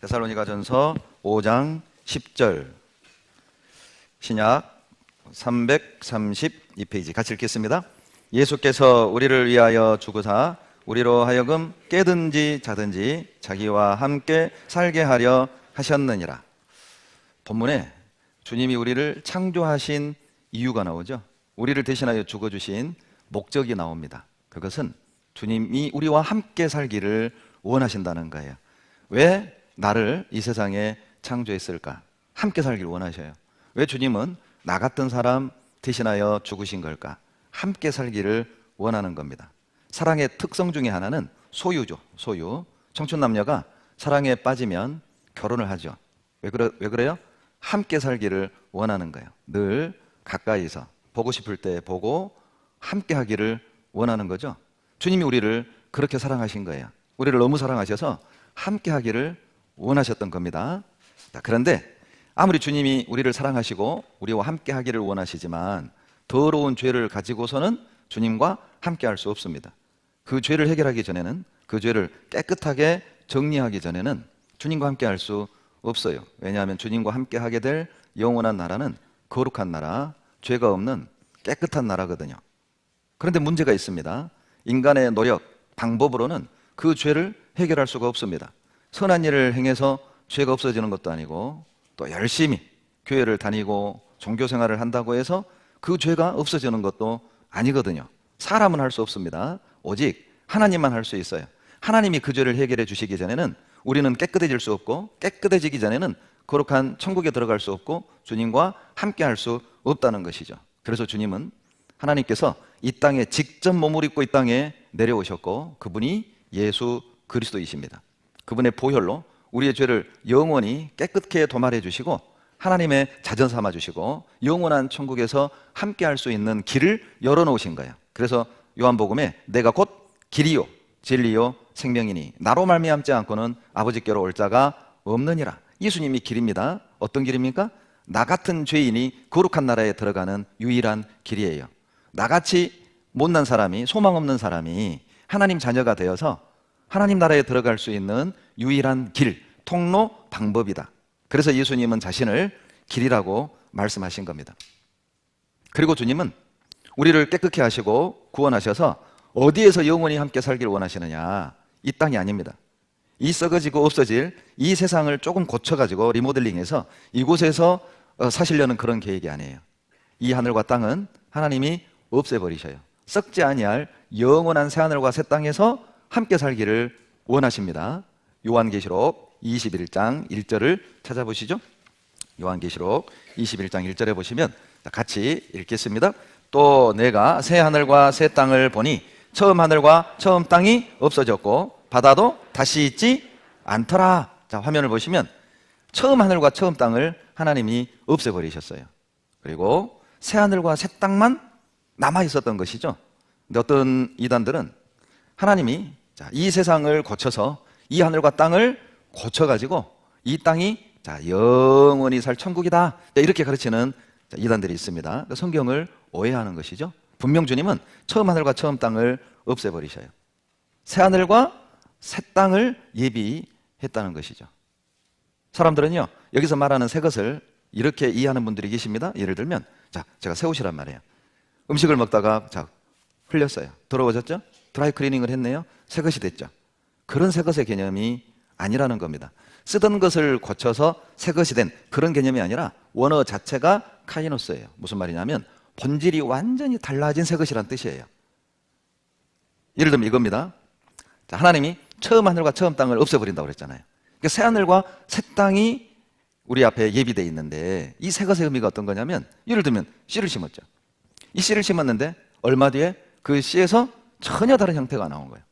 데살로니가전서 5장 10절, 신약 332페이지 같이 읽겠습니다. 예수께서 우리를 위하여 죽으사 우리로 하여금 깨든지 자든지 자기와 함께 살게 하려 하셨느니라. 본문에 주님이 우리를 창조하신 이유가 나오죠. 우리를 대신하여 죽어주신 목적이 나옵니다. 그것은 주님이 우리와 함께 살기를 원하신다는 거예요. 왜 나를 이 세상에 창조했을까? 함께 살기를 원하셔요. 왜 주님은 나 같은 사람 대신하여 죽으신 걸까? 함께 살기를 원하는 겁니다. 사랑의 특성 중에 하나는 소유죠. 소유. 청춘 남녀가 사랑에 빠지면 결혼을 하죠. 왜 그래요? 함께 살기를 원하는 거예요. 늘 가까이서 보고 싶을 때 보고 함께 하기를 원하는 거죠. 주님이 우리를 그렇게 사랑하신 거예요. 우리를 너무 사랑하셔서 함께 하기를 원하셨던 겁니다. 그런데 아무리 주님이 우리를 사랑하시고 우리와 함께 하기를 원하시지만 더러운 죄를 가지고서는 주님과 함께 할 수 없습니다. 그 죄를 해결하기 전에는, 그 죄를 깨끗하게 정리하기 전에는 주님과 함께 할 수 없어요. 왜냐하면 주님과 함께 하게 될 영원한 나라는 거룩한 나라, 죄가 없는 깨끗한 나라거든요. 그런데 문제가 있습니다. 인간의 노력, 방법으로는 그 죄를 해결할 수가 없습니다. 선한 일을 행해서 죄가 없어지는 것도 아니고 또 열심히 교회를 다니고 종교생활을 한다고 해서 그 죄가 없어지는 것도 아니거든요. 사람은 할 수 없습니다. 오직 하나님만 할 수 있어요. 하나님이 그 죄를 해결해 주시기 전에는 우리는 깨끗해질 수 없고, 깨끗해지기 전에는 거룩한 천국에 들어갈 수 없고 주님과 함께 할 수 없다는 것이죠. 그래서 주님은, 하나님께서 이 땅에 직접 몸을 입고 이 땅에 내려오셨고 그분이 예수 그리스도이십니다. 그분의 보혈로 우리의 죄를 영원히 깨끗게 도말해 주시고 하나님의 자전 삼아 주시고 영원한 천국에서 함께 할 수 있는 길을 열어놓으신 거예요. 그래서 요한복음에 내가 곧 길이요 진리요 생명이니 나로 말미암지 않고는 아버지께로 올 자가 없느니라. 예수님이 길입니다. 어떤 길입니까? 나 같은 죄인이 거룩한 나라에 들어가는 유일한 길이에요. 나같이 못난 사람이, 소망 없는 사람이 하나님 자녀가 되어서 하나님 나라에 들어갈 수 있는 유일한 길, 통로, 방법이다. 그래서 예수님은 자신을 길이라고 말씀하신 겁니다. 그리고 주님은 우리를 깨끗게 하시고 구원하셔서 어디에서 영원히 함께 살기를 원하시느냐? 이 땅이 아닙니다. 이 썩어지고 없어질 이 세상을 조금 고쳐가지고 리모델링해서 이곳에서 사시려는 그런 계획이 아니에요. 이 하늘과 땅은 하나님이 없애버리셔요. 썩지 아니할 영원한 새하늘과 새 땅에서 함께 살기를 원하십니다. 요한계시록 21장 1절을 찾아보시죠. 요한계시록 21장 1절에 보시면 같이 읽겠습니다. 또 내가 새 하늘과 새 땅을 보니 처음 하늘과 처음 땅이 없어졌고 바다도 다시 있지 않더라. 자, 화면을 보시면 처음 하늘과 처음 땅을 하나님이 없애버리셨어요. 그리고 새 하늘과 새 땅만 남아 있었던 것이죠. 근데 어떤 이단들은 하나님이 이 세상을 고쳐서 이 하늘과 땅을 고쳐가지고 이 땅이 영원히 살 천국이다, 이렇게 가르치는 이단들이 있습니다. 성경을 오해하는 것이죠. 분명 주님은 처음 하늘과 처음 땅을 없애버리셔요. 새 하늘과 새 땅을 예비했다는 것이죠. 사람들은요, 여기서 말하는 새 것을 이렇게 이해하는 분들이 계십니다. 예를 들면 제가 새 옷이란 말이에요. 음식을 먹다가 흘렸어요. 더러워졌죠? 드라이 클리닝을 했네요. 새 것이 됐죠. 그런 새 것의 개념이 아니라는 겁니다. 쓰던 것을 고쳐서 새 것이 된 그런 개념이 아니라 원어 자체가 카이노스예요. 무슨 말이냐면 본질이 완전히 달라진 새 것이란 뜻이에요. 예를 들면 이겁니다. 하나님이 처음 하늘과 처음 땅을 없애버린다고 그랬잖아요. 그러니까 새 하늘과 새 땅이 우리 앞에 예비되어 있는데 이 새 것의 의미가 어떤 거냐면, 예를 들면 씨를 심었죠. 이 씨를 심었는데 얼마 뒤에 그 씨에서 전혀 다른 형태가 나온 거예요.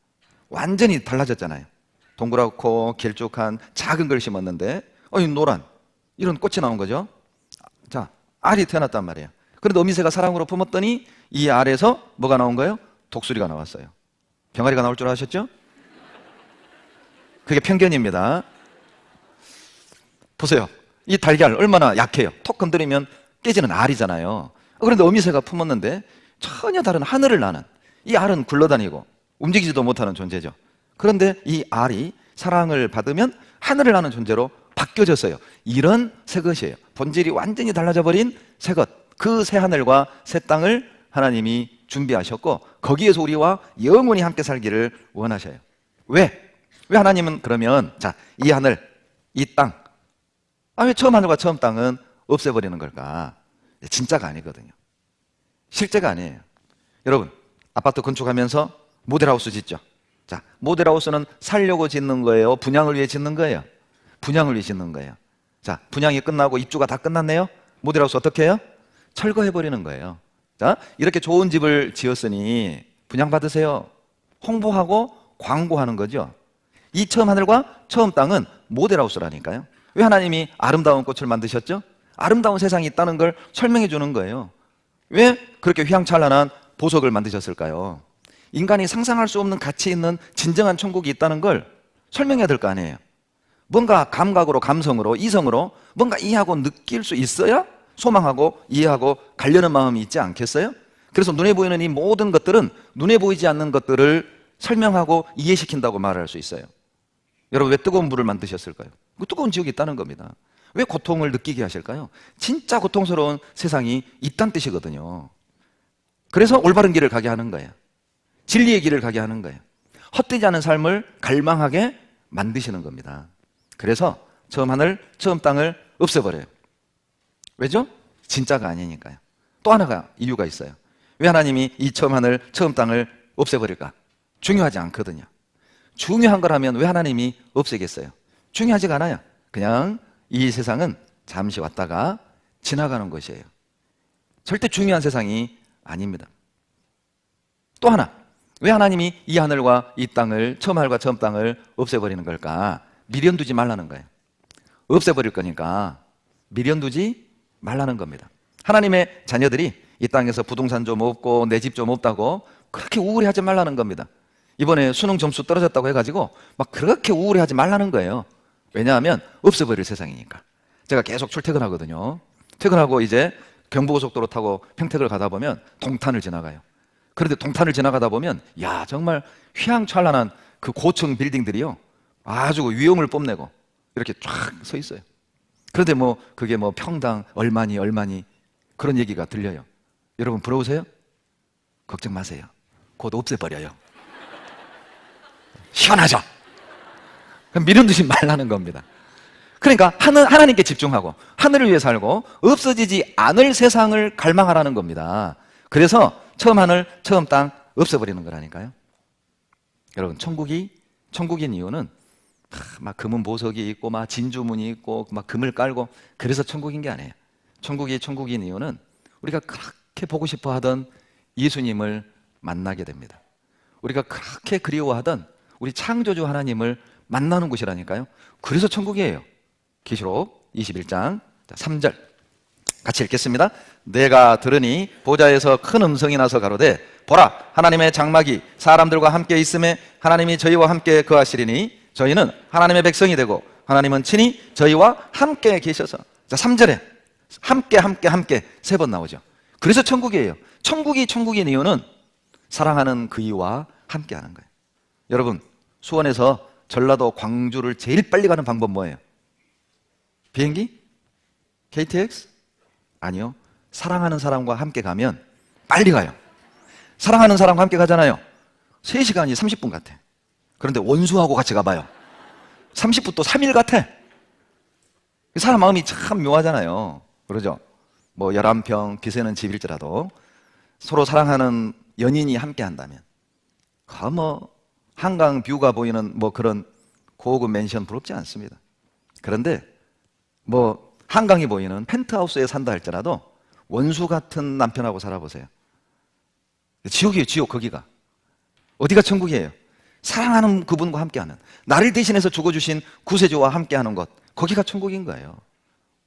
완전히 달라졌잖아요. 동그랗고 길쭉한 작은 걸 심었는데 노란 이런 꽃이 나온 거죠. 알이 태어났단 말이에요. 그런데 어미새가 사랑으로 품었더니 이 알에서 뭐가 나온 거예요? 독수리가 나왔어요. 병아리가 나올 줄 아셨죠? 그게 편견입니다. 보세요. 이 달걀 얼마나 약해요. 톡 건드리면 깨지는 알이잖아요. 그런데 어미새가 품었는데 전혀 다른 하늘을 나는, 이 알은 굴러다니고 움직이지도 못하는 존재죠. 그런데 이 알이 사랑을 받으면 하늘을 나는 존재로 바뀌어졌어요. 이런 새 것이에요. 본질이 완전히 달라져 버린 새 것. 그 새 하늘과 새 땅을 하나님이 준비하셨고 거기에서 우리와 영원히 함께 살기를 원하셔요. 왜? 왜 하나님은 그러면 자, 이 하늘, 이 땅, 왜 처음 하늘과 처음 땅은 없애버리는 걸까? 진짜가 아니거든요. 실제가 아니에요. 여러분, 아파트 건축하면서 모델하우스 짓죠. 자, 모델하우스는 살려고 짓는 거예요? 분양을 위해 짓는 거예요? 분양을 위해 짓는 거예요. 자, 분양이 끝나고 입주가 다 끝났네요? 모델하우스 어떻게 해요? 철거해버리는 거예요. 자, 이렇게 좋은 집을 지었으니 분양받으세요. 홍보하고 광고하는 거죠. 이 처음 하늘과 처음 땅은 모델하우스라니까요. 왜 하나님이 아름다운 꽃을 만드셨죠? 아름다운 세상이 있다는 걸 설명해 주는 거예요. 왜 그렇게 휘황찬란한 보석을 만드셨을까요? 인간이 상상할 수 없는 가치 있는 진정한 천국이 있다는 걸 설명해야 될 거 아니에요. 뭔가 감각으로, 감성으로, 이성으로 뭔가 이해하고 느낄 수 있어야 소망하고 이해하고 가려는 마음이 있지 않겠어요? 그래서 눈에 보이는 이 모든 것들은 눈에 보이지 않는 것들을 설명하고 이해시킨다고 말할 수 있어요. 여러분, 왜 뜨거운 물을 만드셨을까요? 그 뜨거운 지옥이 있다는 겁니다. 왜 고통을 느끼게 하실까요? 진짜 고통스러운 세상이 있다는 뜻이거든요. 그래서 올바른 길을 가게 하는 거예요. 진리의 길을 가게 하는 거예요. 헛되지 않은 삶을 갈망하게 만드시는 겁니다. 그래서 처음 하늘, 처음 땅을 없애버려요. 왜죠? 진짜가 아니니까요. 또 하나가 이유가 있어요. 왜 하나님이 이 처음 하늘, 처음 땅을 없애버릴까? 중요하지 않거든요. 중요한 거라면 왜 하나님이 없애겠어요? 중요하지가 않아요. 그냥 이 세상은 잠시 왔다가 지나가는 것이에요. 절대 중요한 세상이 아닙니다. 또 하나, 왜 하나님이 이 하늘과 이 땅을, 처음 하늘과 처음 땅을 없애버리는 걸까? 미련 두지 말라는 거예요. 없애버릴 거니까 미련 두지 말라는 겁니다. 하나님의 자녀들이 이 땅에서 부동산 좀 없고 내 집 좀 없다고 그렇게 우울해하지 말라는 겁니다. 이번에 수능 점수 떨어졌다고 해가지고 막 그렇게 우울해하지 말라는 거예요. 왜냐하면 없애버릴 세상이니까. 제가 계속 출퇴근하거든요. 퇴근하고 이제 경부고속도로 타고 평택을 가다 보면 동탄을 지나가요. 그런데 동탄을 지나가다 보면 야, 정말 휘황찬란한 그 고층 빌딩들이요, 아주 위험을 뽐내고 이렇게 쫙 서 있어요. 그런데 그게 평당 얼마니 그런 얘기가 들려요. 여러분, 부러우세요? 걱정 마세요. 곧 없애버려요. 시원하죠? 그럼 미련 두지 말라는 겁니다. 그러니까 하나님께 집중하고 하늘을 위해 살고 없어지지 않을 세상을 갈망하라는 겁니다. 그래서 처음 하늘, 처음 땅 없애버리는 거라니까요. 여러분, 천국인 이유는 막 금은 보석이 있고 막 진주문이 있고 막 금을 깔고 그래서 천국인 게 아니에요. 천국인 이유는 우리가 그렇게 보고 싶어 하던 예수님을 만나게 됩니다. 우리가 그렇게 그리워하던 우리 창조주 하나님을 만나는 곳이라니까요. 그래서 천국이에요. 계시록 21장 3절 같이 읽겠습니다. 내가 들으니 보좌에서 큰 음성이 나서 가로되 보라, 하나님의 장막이 사람들과 함께 있음에 하나님이 저희와 함께 거하시리니 저희는 하나님의 백성이 되고 하나님은 친히 저희와 함께 계셔서. 자, 3절에 함께 3번 나오죠. 그래서 천국이에요. 천국인 이유는 사랑하는 그이와 함께 하는 거예요. 여러분, 수원에서 전라도 광주를 제일 빨리 가는 방법 뭐예요? 비행기? KTX? 아니요. 사랑하는 사람과 함께 가면 빨리 가요. 사랑하는 사람과 함께 가잖아요. 3시간이 30분 같아. 그런데 원수하고 같이 가봐요. 30분 또 3일 같아. 사람 마음이 참 묘하잖아요. 그러죠? 11평 기세는 집일지라도 서로 사랑하는 연인이 함께 한다면 한강 뷰가 보이는 그런 고급 맨션 부럽지 않습니다. 그런데 한강이 보이는 펜트하우스에 산다 할지라도 원수 같은 남편하고 살아보세요. 지옥이에요, 지옥. 거기가 어디가 천국이에요? 사랑하는 그분과 함께하는, 나를 대신해서 죽어주신 구세주와 함께하는 것, 거기가 천국인 거예요.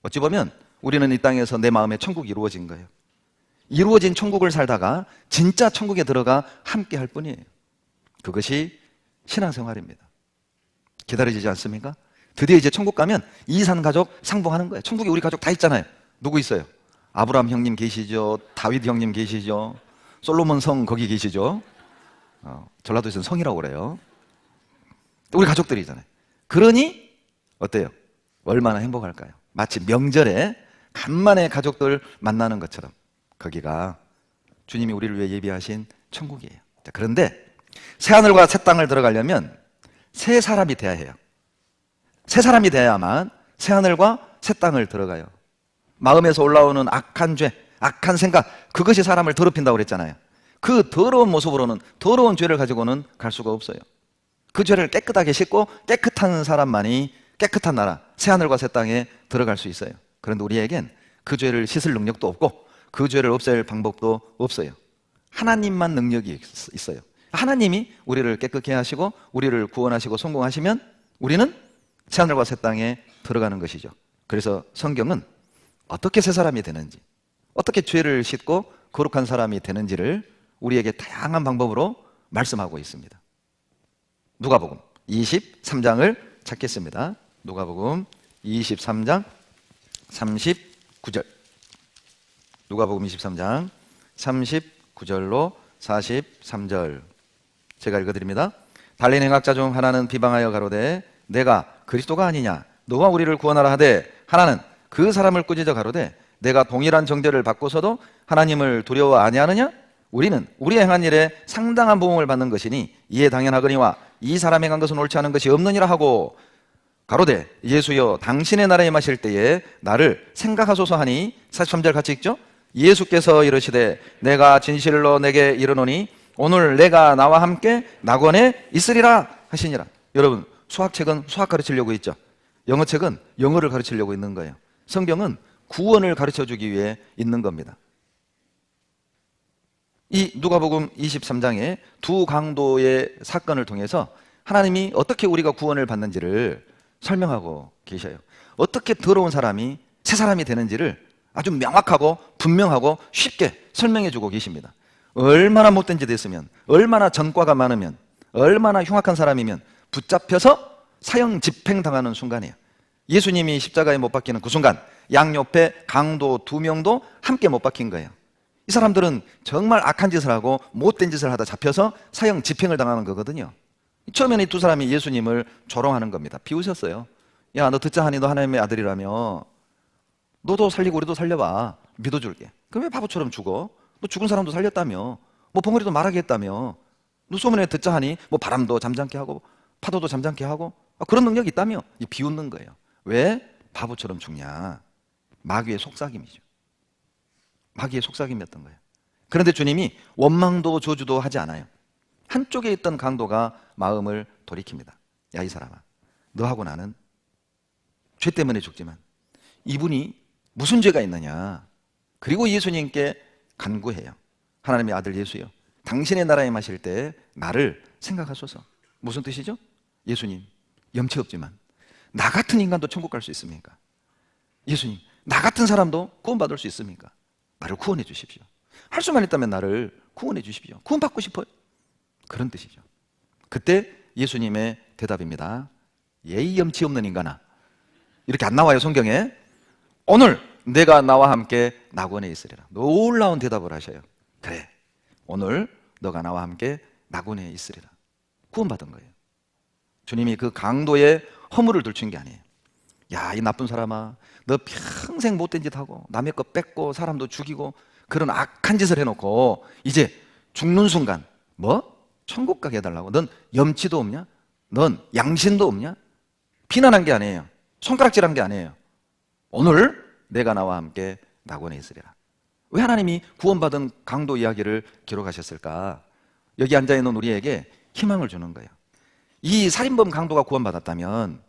어찌 보면 우리는 이 땅에서 내 마음에 천국이 이루어진 거예요. 이루어진 천국을 살다가 진짜 천국에 들어가 함께할 뿐이에요. 그것이 신앙생활입니다. 기다려지지 않습니까? 드디어 이제 천국 가면 이산 가족 상봉하는 거예요. 천국에 우리 가족 다 있잖아요. 누구 있어요? 아브라함 형님 계시죠? 다윗 형님 계시죠? 솔로몬 성 거기 계시죠? 전라도에서는 성이라고 그래요. 우리 가족들이잖아요. 그러니 어때요? 얼마나 행복할까요? 마치 명절에 간만에 가족들 만나는 것처럼 거기가 주님이 우리를 위해 예비하신 천국이에요. 자, 그런데 새하늘과 새 땅을 들어가려면 새 사람이 돼야 해요. 새 사람이 돼야만 새하늘과 새 땅을 들어가요. 마음에서 올라오는 악한 죄, 악한 생각, 그것이 사람을 더럽힌다고 그랬잖아요. 그 더러운 모습으로는, 더러운 죄를 가지고는 갈 수가 없어요. 그 죄를 깨끗하게 씻고 깨끗한 사람만이 깨끗한 나라, 새하늘과 새 땅에 들어갈 수 있어요. 그런데 우리에겐 그 죄를 씻을 능력도 없고 그 죄를 없앨 방법도 없어요. 하나님만 능력이 있어요. 하나님이 우리를 깨끗게 하시고 우리를 구원하시고 성공하시면 우리는 새하늘과 새 땅에 들어가는 것이죠. 그래서 성경은 어떻게 새 사람이 되는지, 어떻게 죄를 씻고 거룩한 사람이 되는지를 우리에게 다양한 방법으로 말씀하고 있습니다. 누가복음 23장을 찾겠습니다. 누가복음 23장 39절. 누가복음 23장 39절로 43절. 제가 읽어드립니다. 달린 행악자 중 하나는 비방하여 가로되 내가 그리스도가 아니냐 너와 우리를 구원하라 하되, 하나는 그 사람을 꾸짖어 가로되 내가 동일한 정죄를 받고서도 하나님을 두려워 아니하느냐? 우리는 우리 행한 일에 상당한 보응을 받는 것이니 이에 당연하거니와 이 사람 행한 것은 옳지 않은 것이 없느니라 하고, 가로되 예수여 당신의 나라에 임하실 때에 나를 생각하소서 하니, 43절 같이 읽죠? 예수께서 이르시되 내가 진실로 내게 이르노니 오늘 내가 나와 함께 낙원에 있으리라 하시니라. 여러분, 수학책은 수학 가르치려고 있죠. 영어책은 영어를 가르치려고 있는 거예요. 성경은 구원을 가르쳐주기 위해 있는 겁니다. 이 누가복음 23장의 두 강도의 사건을 통해서 하나님이 어떻게 우리가 구원을 받는지를 설명하고 계셔요. 어떻게 더러운 사람이 새 사람이 되는지를 아주 명확하고 분명하고 쉽게 설명해 주고 계십니다. 얼마나 못된 짓 했으면, 얼마나 전과가 많으면, 얼마나 흉악한 사람이면 붙잡혀서 사형 집행당하는 순간이에요. 예수님이 십자가에 못 박히는 그 순간 양옆에 강도 2명도 함께 못 박힌 거예요. 이 사람들은 정말 악한 짓을 하고 못된 짓을 하다 잡혀서 사형 집행을 당하는 거거든요. 처음에는 이 두 사람이 예수님을 조롱하는 겁니다. 비웃었어요. 야, 너 듣자 하니 너 하나님의 아들이라며 너도 살리고 우리도 살려봐. 믿어줄게. 그럼 왜 바보처럼 죽어? 너 죽은 사람도 살렸다며, 뭐 벙어리도 말하게 했다며, 너 소문에 듣자 하니 뭐 바람도 잠잠케 하고 파도도 잠잠케 하고 그런 능력이 있다며. 비웃는 거예요. 왜 바보처럼 죽냐? 마귀의 속삭임이죠. 마귀의 속삭임이었던 거예요. 그런데 주님이 원망도 저주도 하지 않아요. 한쪽에 있던 강도가 마음을 돌이킵니다. 야, 이 사람아, 너하고 나는 죄 때문에 죽지만 이분이 무슨 죄가 있느냐? 그리고 예수님께 간구해요. 하나님의 아들 예수여, 당신의 나라에 임하실 때 나를 생각하소서. 무슨 뜻이죠? 예수님, 염치 없지만 나 같은 인간도 천국 갈 수 있습니까? 예수님, 나 같은 사람도 구원받을 수 있습니까? 나를 구원해 주십시오. 할 수만 있다면 나를 구원해 주십시오. 구원받고 싶어요. 그런 뜻이죠. 그때 예수님의 대답입니다. 예의 염치 없는 인간아. 이렇게 안 나와요, 성경에. 오늘 내가 나와 함께 낙원에 있으리라. 놀라운 대답을 하셔요. 그래, 오늘 너가 나와 함께 낙원에 있으리라. 구원받은 거예요. 주님이 그 강도의 허물을 들춘 게 아니에요. 야, 이 나쁜 사람아, 너 평생 못된 짓 하고 남의 거 뺏고 사람도 죽이고 그런 악한 짓을 해놓고 이제 죽는 순간 뭐? 천국 가게 해달라고? 넌 염치도 없냐? 넌 양심도 없냐? 비난한 게 아니에요. 손가락질한 게 아니에요. 오늘 내가 나와 함께 낙원에 있으리라. 왜 하나님이 구원받은 강도 이야기를 기록하셨을까? 여기 앉아있는 우리에게 희망을 주는 거예요. 이 살인범 강도가 구원받았다면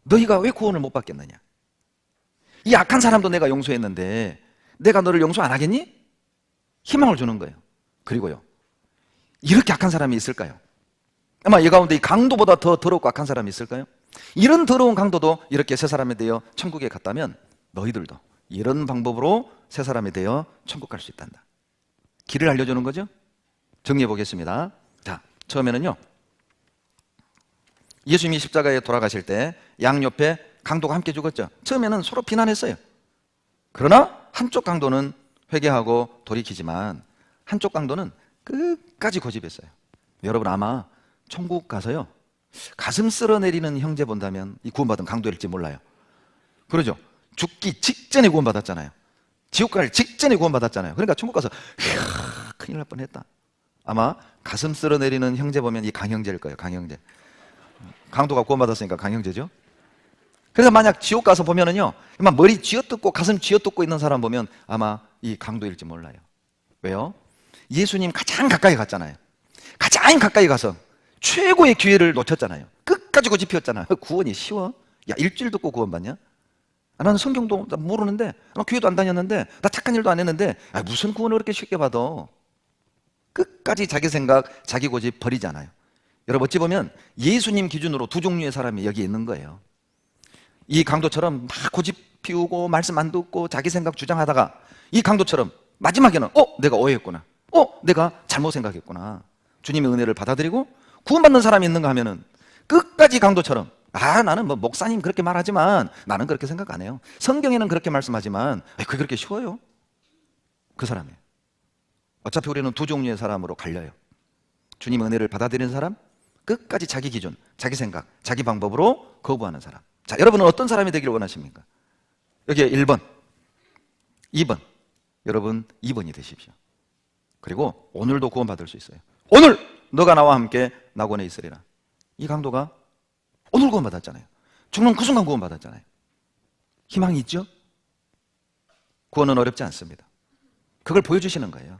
너희가 왜 구원을 못 받겠느냐? 이 악한 사람도 내가 용서했는데 내가 너를 용서 안 하겠니? 희망을 주는 거예요. 그리고요, 이렇게 악한 사람이 있을까요? 아마 이 가운데 이 강도보다 더 더럽고 악한 사람이 있을까요? 이런 더러운 강도도 이렇게 새 사람이 되어 천국에 갔다면 너희들도 이런 방법으로 새 사람이 되어 천국 갈 수 있단다. 길을 알려주는 거죠. 정리해 보겠습니다. 자, 처음에는요, 예수님이 십자가에 돌아가실 때 양옆에 강도가 함께 죽었죠. 처음에는 서로 비난했어요. 그러나 한쪽 강도는 회개하고 돌이키지만 한쪽 강도는 끝까지 고집했어요. 여러분, 아마 천국 가서요, 가슴 쓸어내리는 형제 본다면 이 구원받은 강도일지 몰라요. 그러죠? 죽기 직전에 구원받았잖아요. 지옥 갈 직전에 구원받았잖아요. 그러니까 천국 가서 이야, 큰일 날 뻔했다. 아마 가슴 쓸어내리는 형제 보면 이 강형제일 거예요. 강형제. 강도가 구원받았으니까 강형제죠. 그래서 만약 지옥 가서 보면은요, 막 머리 쥐어뜯고 가슴 쥐어뜯고 있는 사람 보면 아마 이 강도일지 몰라요. 왜요? 예수님 가장 가까이 갔잖아요. 가장 가까이 가서 최고의 기회를 놓쳤잖아요. 끝까지 고집피웠잖아요. 구원이 쉬워? 야, 일주일 듣고 구원받냐? 나는 성경도 모르는데, 나 교회도 안 다녔는데, 나 착한 일도 안 했는데, 무슨 구원을 그렇게 쉽게 받아? 끝까지 자기 생각, 자기 고집 버리지 않아요. 여러분 어찌 보면 예수님 기준으로 두 종류의 사람이 여기 있는 거예요. 이 강도처럼 막 고집 피우고 말씀 안 듣고 자기 생각 주장하다가 이 강도처럼 마지막에는 내가 오해했구나. 내가 잘못 생각했구나. 주님의 은혜를 받아들이고 구원받는 사람이 있는가 하면은 끝까지 강도처럼 나는 뭐 목사님 그렇게 말하지만 나는 그렇게 생각 안 해요. 성경에는 그렇게 말씀하지만 그게 그렇게 쉬워요? 그 사람이. 어차피 우리는 두 종류의 사람으로 갈려요. 주님의 은혜를 받아들이는 사람, 끝까지 자기 기준, 자기 생각, 자기 방법으로 거부하는 사람. 자, 여러분은 어떤 사람이 되기를 원하십니까? 여기에 1번, 2번. 여러분 2번이 되십시오. 그리고 오늘도 구원받을 수 있어요. 오늘 너가 나와 함께 낙원에 있으리라. 이 강도가 오늘 구원받았잖아요. 죽는 그 순간 구원받았잖아요. 희망이 있죠? 구원은 어렵지 않습니다. 그걸 보여주시는 거예요.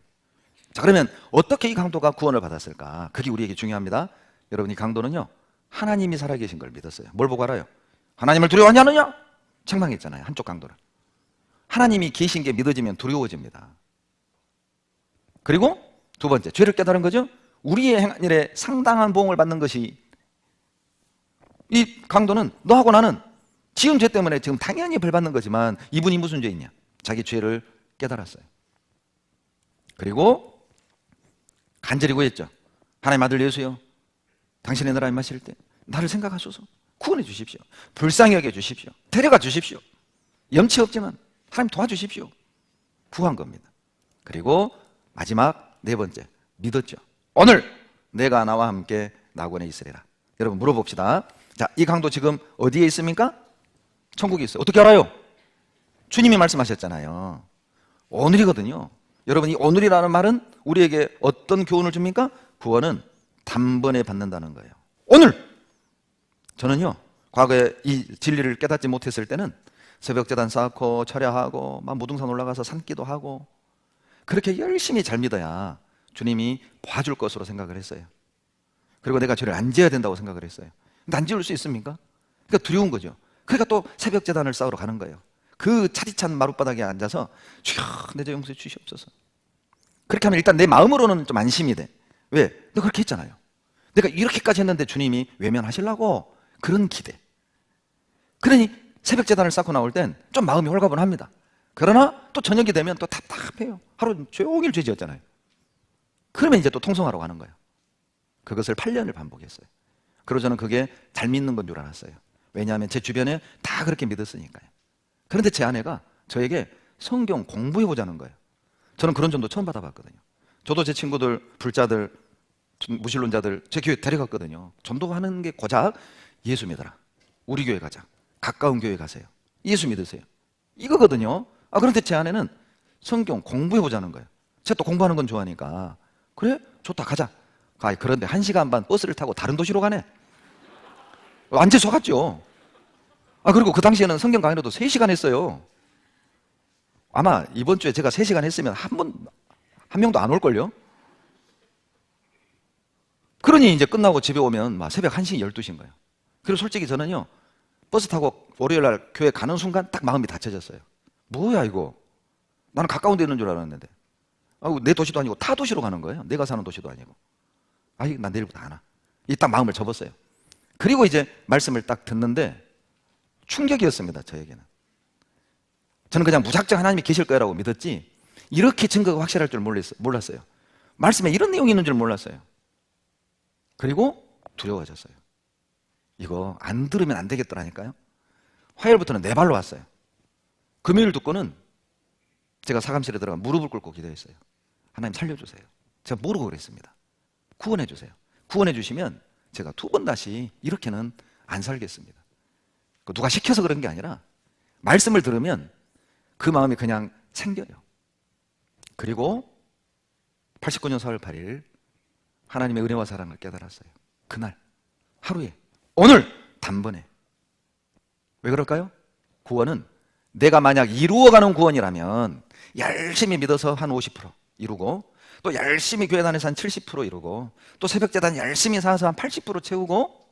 자, 그러면 어떻게 이 강도가 구원을 받았을까? 그게 우리에게 중요합니다. 여러분, 이 강도는요, 하나님이 살아계신 걸 믿었어요. 뭘 보고 알아요? 하나님을 두려워하지 않느냐? 책망했잖아요, 한쪽 강도를. 하나님이 계신 게 믿어지면 두려워집니다. 그리고 두 번째, 죄를 깨달은 거죠. 우리의 행한 일에 상당한 보응을 받는 것이, 이 강도는 너하고 나는 지은 죄 때문에 지금 당연히 벌 받는 거지만 이분이 무슨 죄 있냐? 자기 죄를 깨달았어요. 그리고 간절히 구했죠. 하나님 아들 예수여, 당신의 나라에 마실 때 나를 생각하소서. 구원해 주십시오. 불쌍히 여겨 주십시오. 데려가 주십시오. 염치 없지만 하나님 도와주십시오. 구한 겁니다. 그리고 마지막 네 번째, 믿었죠. 오늘 내가 나와 함께 낙원에 있으리라. 여러분 물어봅시다. 자, 이 강도 지금 어디에 있습니까? 천국에 있어요. 어떻게 알아요? 주님이 말씀하셨잖아요. 오늘이거든요. 여러분, 이 오늘이라는 말은 우리에게 어떤 교훈을 줍니까? 구원은 단번에 받는다는 거예요. 오늘! 저는요, 과거에 이 진리를 깨닫지 못했을 때는 새벽재단 쌓고 철야하고 막 무등산 올라가서 산기도 하고 그렇게 열심히 잘 믿어야 주님이 봐줄 것으로 생각을 했어요. 그리고 내가 죄를 안 지어야 된다고 생각을 했어요. 근데 안 지을 수 있습니까? 그러니까 두려운 거죠. 그러니까 또 새벽재단을 쌓으러 가는 거예요. 그 차디찬 마룻바닥에 앉아서 주여 내 죄 용서해 주시옵소서. 그렇게 하면 일단 내 마음으로는 좀 안심이 돼. 왜? 내가 그렇게 했잖아요. 내가 이렇게까지 했는데 주님이 외면하시려고. 그런 기대. 그러니 새벽재단을 쌓고 나올 땐 좀 마음이 홀가분합니다. 그러나 또 저녁이 되면 또 답답해요. 하루 종일 죄 지었잖아요. 그러면 이제 또 통성하러 가는 거예요. 그것을 8년을 반복했어요. 그리고 저는 그게 잘 믿는 건 줄 알았어요. 왜냐하면 제 주변에 다 그렇게 믿었으니까요. 그런데 제 아내가 저에게 성경 공부해보자는 거예요. 저는 그런 전도 처음 받아봤거든요. 저도 제 친구들, 불자들, 무신론자들 제 교회 데려갔거든요. 전도하는 게 고작 예수 믿어라. 우리 교회 가자. 가까운 교회 가세요. 예수 믿으세요. 이거거든요. 그런데 제 아내는 성경 공부해보자는 거예요. 제가 또 공부하는 건 좋아하니까. 그래? 좋다, 가자. 그런데 1시간 반 버스를 타고 다른 도시로 가네. 완전 속았죠. 그리고 그 당시에는 성경 강의로도 3시간 했어요. 아마 이번 주에 제가 3시간 했으면 한 명도 안 올걸요? 그러니 이제 끝나고 집에 오면 막 새벽 1시, 12시인 거예요. 그리고 솔직히 저는요, 버스 타고 월요일 날 교회 가는 순간 딱 마음이 닫혀졌어요. 뭐야 이거? 나는 가까운 데 있는 줄 알았는데. 내 도시도 아니고 타 도시로 가는 거예요. 내가 사는 도시도 아니고. 난 내일부터 안 와. 이 딱 마음을 접었어요. 그리고 이제 말씀을 딱 듣는데 충격이었습니다, 저에게는. 저는 그냥 무작정 하나님이 계실 거라고 믿었지 이렇게 증거가 확실할 줄 몰랐어요. 말씀에 이런 내용이 있는 줄 몰랐어요. 그리고 두려워졌어요. 이거 안 들으면 안 되겠더라니까요. 화요일부터는 네 발로 왔어요. 금요일 듣고는 제가 사감실에 들어가 무릎을 꿇고 기도했어요. 하나님 살려주세요. 제가 모르고 그랬습니다. 구원해 주세요. 구원해 주시면 제가 두 번 다시 이렇게는 안 살겠습니다. 누가 시켜서 그런 게 아니라 말씀을 들으면 그 마음이 그냥 생겨요. 그리고 89년 4월 8일 하나님의 은혜와 사랑을 깨달았어요. 그날 하루에, 오늘 단번에. 왜 그럴까요? 구원은 내가 만약 이루어가는 구원이라면 열심히 믿어서 한 50% 이루고, 또 열심히 교회 다녀서 한 70% 이루고, 또 새벽제단 열심히 사서 한 80% 채우고,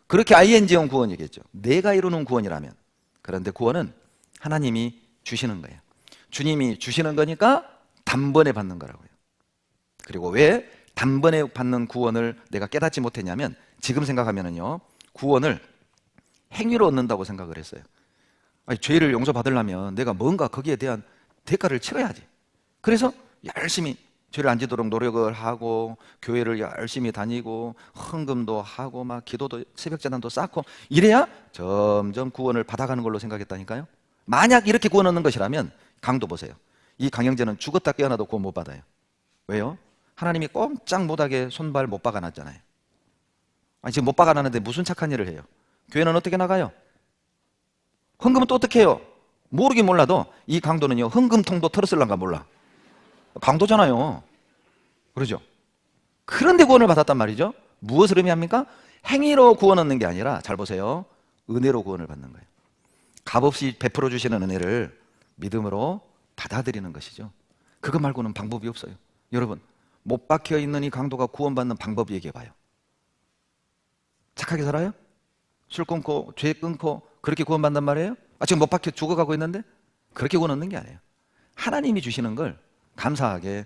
그렇게 ING형 구원이겠죠. 내가 이루는 구원이라면. 그런데 구원은 하나님이 주시는 거예요. 주님이 주시는 거니까 단번에 받는 거라고요. 그리고 왜 단번에 받는 구원을 내가 깨닫지 못했냐면, 지금 생각하면은요, 구원을 행위로 얻는다고 생각을 했어요. 아니, 죄를 용서받으려면 내가 뭔가 거기에 대한 대가를 치러야지. 그래서 열심히 죄를 안 지도록 노력을 하고, 교회를 열심히 다니고, 헌금도 하고, 막 기도도, 새벽제단도 쌓고, 이래야 점점 구원을 받아가는 걸로 생각했다니까요. 만약 이렇게 구원 얻는 것이라면 강도 보세요. 이 강영재는 죽었다 깨어나도 구원 못 받아요. 왜요? 하나님이 꼼짝 못하게 손발 못 박아놨잖아요. 아니, 지금 못 박아놨는데 무슨 착한 일을 해요? 교회는 어떻게 나가요? 헌금은 또 어떻게 해요? 모르긴 몰라도 이 강도는요, 헌금통도 털었을란가 몰라. 강도잖아요. 그러죠? 그런데 구원을 받았단 말이죠. 무엇을 의미합니까? 행위로 구원 얻는 게 아니라, 잘 보세요, 은혜로 구원을 받는 거예요. 값없이 베풀어 주시는 은혜를 믿음으로 받아들이는 것이죠. 그것 말고는 방법이 없어요. 여러분, 못 박혀 있는 이 강도가 구원받는 방법 얘기해 봐요. 착하게 살아요? 술 끊고 죄 끊고 그렇게 구원받단 말이에요? 지금 못 박혀 죽어가고 있는데? 그렇게 구원 얻는 게 아니에요. 하나님이 주시는 걸 감사하게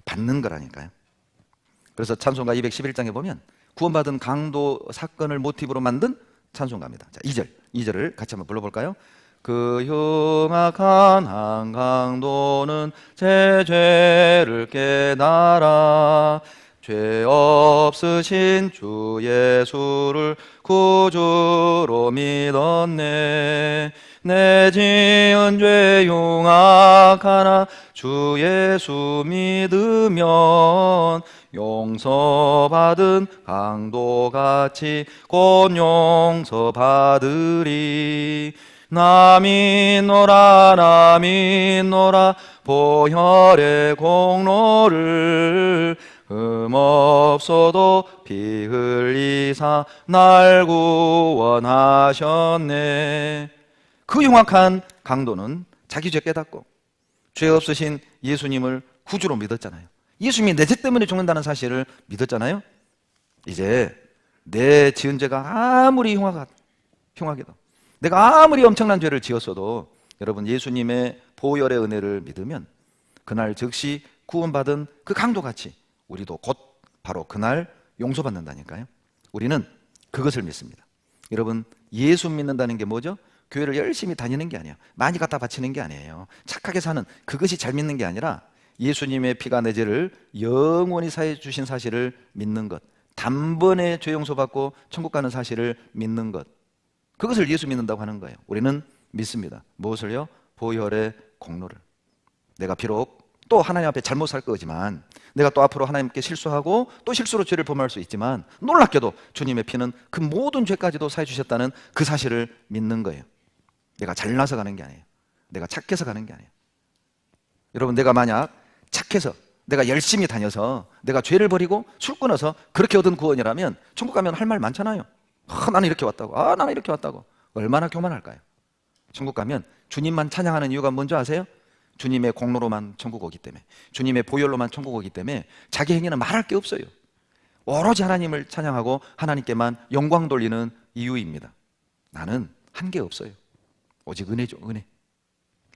받는 거라니까요. 그래서 찬송가 211장에 보면 구원받은 강도 사건을 모티브로 만든 찬송가입니다. 자, 2절을 같이 한번 불러볼까요? 그 흉악한 한 강도는 제 죄를 깨달아 죄 없으신 주 예수를 구주로 믿었네. 내 지은 죄 흉악하나 주 예수 믿으면 용서받은 강도같이 곧 용서받으리. 나 믿노라 보혈의 공로를 흠없어도 피 흘리사 날 구원하셨네. 그 흉악한 강도는 자기 죄 깨닫고 죄 없으신 예수님을 구주로 믿었잖아요. 예수님이 내 죄 때문에 죽는다는 사실을 믿었잖아요. 이제 내 지은 죄가 아무리 흉하게도, 내가 아무리 엄청난 죄를 지었어도 여러분, 예수님의 보혈의 은혜를 믿으면 그날 즉시 구원받은 그 강도같이 우리도 곧 바로 그날 용서받는다니까요. 우리는 그것을 믿습니다. 여러분, 예수 믿는다는 게 뭐죠? 교회를 열심히 다니는 게 아니에요. 많이 갖다 바치는 게 아니에요. 착하게 사는 그것이 잘 믿는 게 아니라 예수님의 피가 내 죄를 영원히 사해 주신 사실을 믿는 것, 단번에 죄 용서받고 천국 가는 사실을 믿는 것, 그것을 예수 믿는다고 하는 거예요. 우리는 믿습니다. 무엇을요? 보혈의 공로를. 내가 비록 또 하나님 앞에 잘못 살 거지만, 내가 또 앞으로 하나님께 실수하고 또 실수로 죄를 범할 수 있지만, 놀랍게도 주님의 피는 그 모든 죄까지도 사해 주셨다는 그 사실을 믿는 거예요. 내가 잘나서 가는 게 아니에요. 내가 착해서 가는 게 아니에요. 여러분, 내가 만약 착해서, 내가 열심히 다녀서, 내가 죄를 버리고 술 끊어서 그렇게 얻은 구원이라면 천국 가면 할 말 많잖아요. 나는 이렇게 왔다고, 나는 이렇게 왔다고. 얼마나 교만할까요? 천국 가면 주님만 찬양하는 이유가 뭔지 아세요? 주님의 공로로만 천국 오기 때문에, 주님의 보혈로만 천국 오기 때문에 자기 행위는 말할 게 없어요. 오로지 하나님을 찬양하고 하나님께만 영광 돌리는 이유입니다. 나는 한 게 없어요. 오직 은혜죠, 은혜.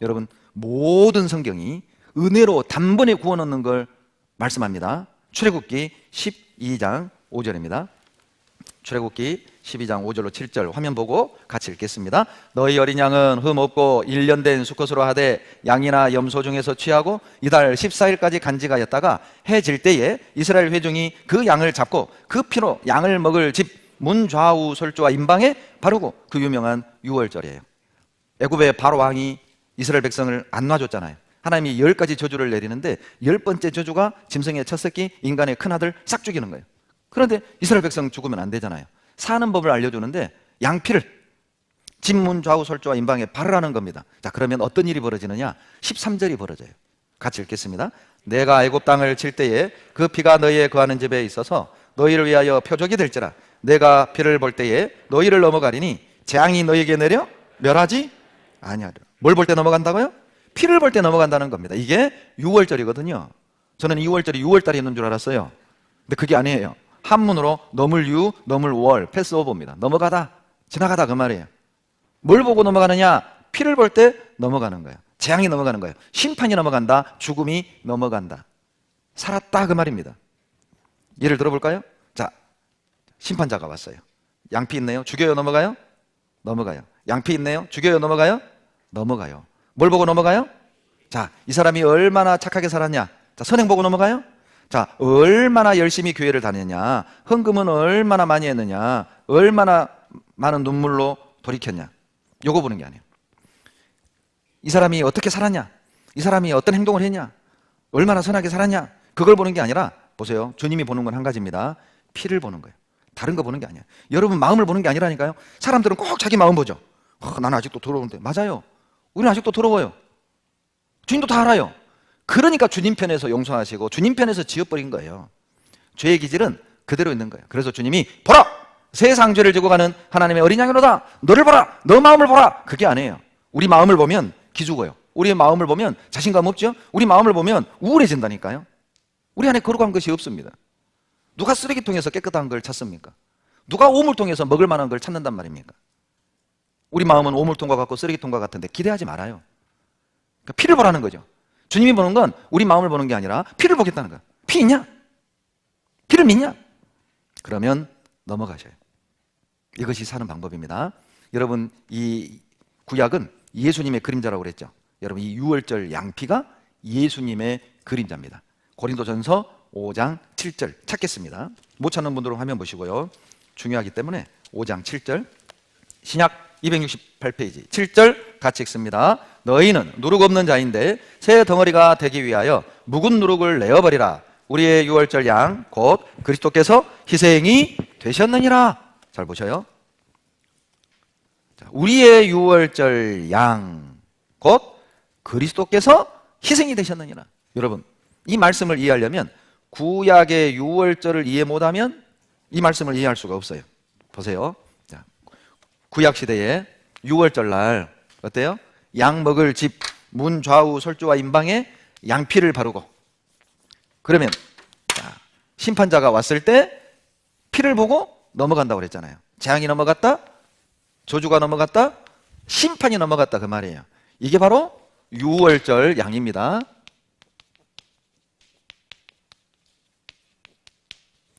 여러분, 모든 성경이 은혜로 단번에 구원 얻는 걸 말씀합니다. 출애굽기 12장 5절입니다. 출애굽기 12장 5절로 7절 화면 보고 같이 읽겠습니다. 너희 어린 양은 흠 없고 1년 된 수컷으로 하되 양이나 염소 중에서 취하고 이달 14일까지 간직하였다가 해 질 때에 이스라엘 회중이 그 양을 잡고 그 피로 양을 먹을 집 문 좌우 솔조와 임방에 바르고, 그 유명한 유월절이에요. 애굽의 바로 왕이 이스라엘 백성을 안 놔줬잖아요. 하나님이 10가지 저주를 내리는데 10번째 저주가 짐승의 첫 새끼, 인간의 큰아들 싹 죽이는 거예요. 그런데 이스라엘 백성 죽으면 안 되잖아요. 사는 법을 알려주는데 양피를 진문 좌우 설주와 임방에 바르라는 겁니다. 자, 그러면 어떤 일이 벌어지느냐? 13절이 벌어져요. 같이 읽겠습니다. 내가 애굽 땅을 칠 때에 그 피가 너희의 거하는 집에 있어서 너희를 위하여 표적이 될지라. 내가 피를 볼 때에 너희를 넘어가리니 재앙이 너희에게 내려 멸하지 아니하리라. 뭘 볼 때 넘어간다고요? 피를 볼 때 넘어간다는 겁니다. 이게 6월절이거든요. 저는 6월절이 6월달에 있는 줄 알았어요. 근데 그게 아니에요. 한문으로 넘을 유, 넘을 월, 패스오버입니다. 넘어가다, 지나가다 그 말이에요. 뭘 보고 넘어가느냐? 피를 볼 때 넘어가는 거예요. 재앙이 넘어가는 거예요. 심판이 넘어간다, 죽음이 넘어간다. 살았다 그 말입니다. 예를 들어볼까요? 자, 심판자가 왔어요. 양피 있네요. 죽여요, 넘어가요? 넘어가요. 양피 있네요. 죽여요, 넘어가요? 넘어가요. 뭘 보고 넘어가요? 자, 이 사람이 얼마나 착하게 살았냐? 자, 선행 보고 넘어가요? 자, 얼마나 열심히 교회를 다녔냐? 헌금은 얼마나 많이 했느냐? 얼마나 많은 눈물로 돌이켰냐? 요거 보는 게 아니에요. 이 사람이 어떻게 살았냐? 이 사람이 어떤 행동을 했냐? 얼마나 선하게 살았냐? 그걸 보는 게 아니라, 보세요. 주님이 보는 건 한 가지입니다. 피를 보는 거예요. 다른 거 보는 게 아니에요. 여러분 마음을 보는 게 아니라니까요. 사람들은 꼭 자기 마음 보죠. 나는 아직도 더러운데. 맞아요. 우리는 아직도 더러워요. 주님도 다 알아요. 그러니까 주님 편에서 용서하시고 주님 편에서 지어버린 거예요. 죄의 기질은 그대로 있는 거예요. 그래서 주님이 보라! 세상 죄를 지고 가는 하나님의 어린 양이로다. 너를 보라! 너 마음을 보라! 그게 아니에요. 우리 마음을 보면 기죽어요. 우리 마음을 보면 자신감 없죠? 우리 마음을 보면 우울해진다니까요. 우리 안에 거룩한 것이 없습니다. 누가 쓰레기통에서 깨끗한 걸 찾습니까? 누가 오물통에서 먹을 만한 걸 찾는단 말입니까? 우리 마음은 오물통과 같고 쓰레기통과 같은데 기대하지 말아요. 그러니까 피를 보라는 거죠. 주님이 보는 건 우리 마음을 보는 게 아니라 피를 보겠다는 거야. 피 있냐? 피를 믿냐? 그러면 넘어가셔요. 이것이 사는 방법입니다. 여러분, 이 구약은 예수님의 그림자라고 그랬죠. 여러분, 이 6월절 양피가 예수님의 그림자입니다. 고린도전서 5장 7절 찾겠습니다. 못 찾는 분들은 화면 보시고요. 중요하기 때문에 5장 7절 신약 268페이지 7절 같이 읽습니다. 너희는 누룩 없는 자인데 새 덩어리가 되기 위하여 묵은 누룩을 내어버리라. 우리의 6월절 양 곧 그리스도께서 희생이 되셨느니라. 잘 보셔요. 자, 우리의 6월절 양 곧 그리스도께서 희생이 되셨느니라. 여러분, 이 말씀을 이해하려면 구약의 6월절을 이해 못하면 이 말씀을 이해할 수가 없어요. 보세요. 자, 구약 시대에 6월절 날 어때요? 양 먹을 집 문 좌우 설주와 임방에 양피를 바르고, 그러면 자, 심판자가 왔을 때 피를 보고 넘어간다고 그랬잖아요. 재앙이 넘어갔다, 저주가 넘어갔다, 심판이 넘어갔다 그 말이에요. 이게 바로 6월절 양입니다.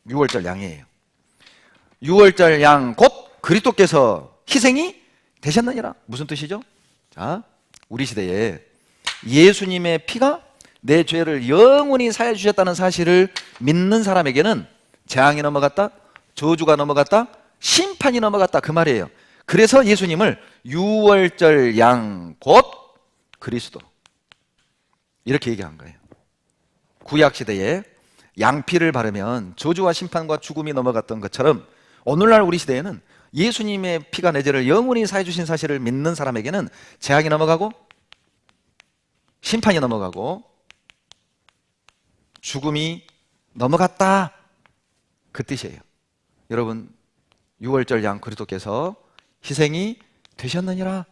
6월절 양이에요. 6월절 양 곧 그리스도께서 희생이 되셨느니라. 무슨 뜻이죠? 자, 우리 시대에 예수님의 피가 내 죄를 영원히 사해 주셨다는 사실을 믿는 사람에게는 재앙이 넘어갔다, 저주가 넘어갔다, 심판이 넘어갔다 그 말이에요. 그래서 예수님을 6월절 양 곧 그리스도 이렇게 얘기한 거예요. 구약 시대에 양피를 바르면 저주와 심판과 죽음이 넘어갔던 것처럼 오늘날 우리 시대에는 예수님의 피가 내 죄를 영원히 사해 주신 사실을 믿는 사람에게는 재앙이 넘어가고 심판이 넘어가고 죽음이 넘어갔다 그 뜻이에요. 여러분, 6월절 양 그리스도께서 희생이 되셨느니라.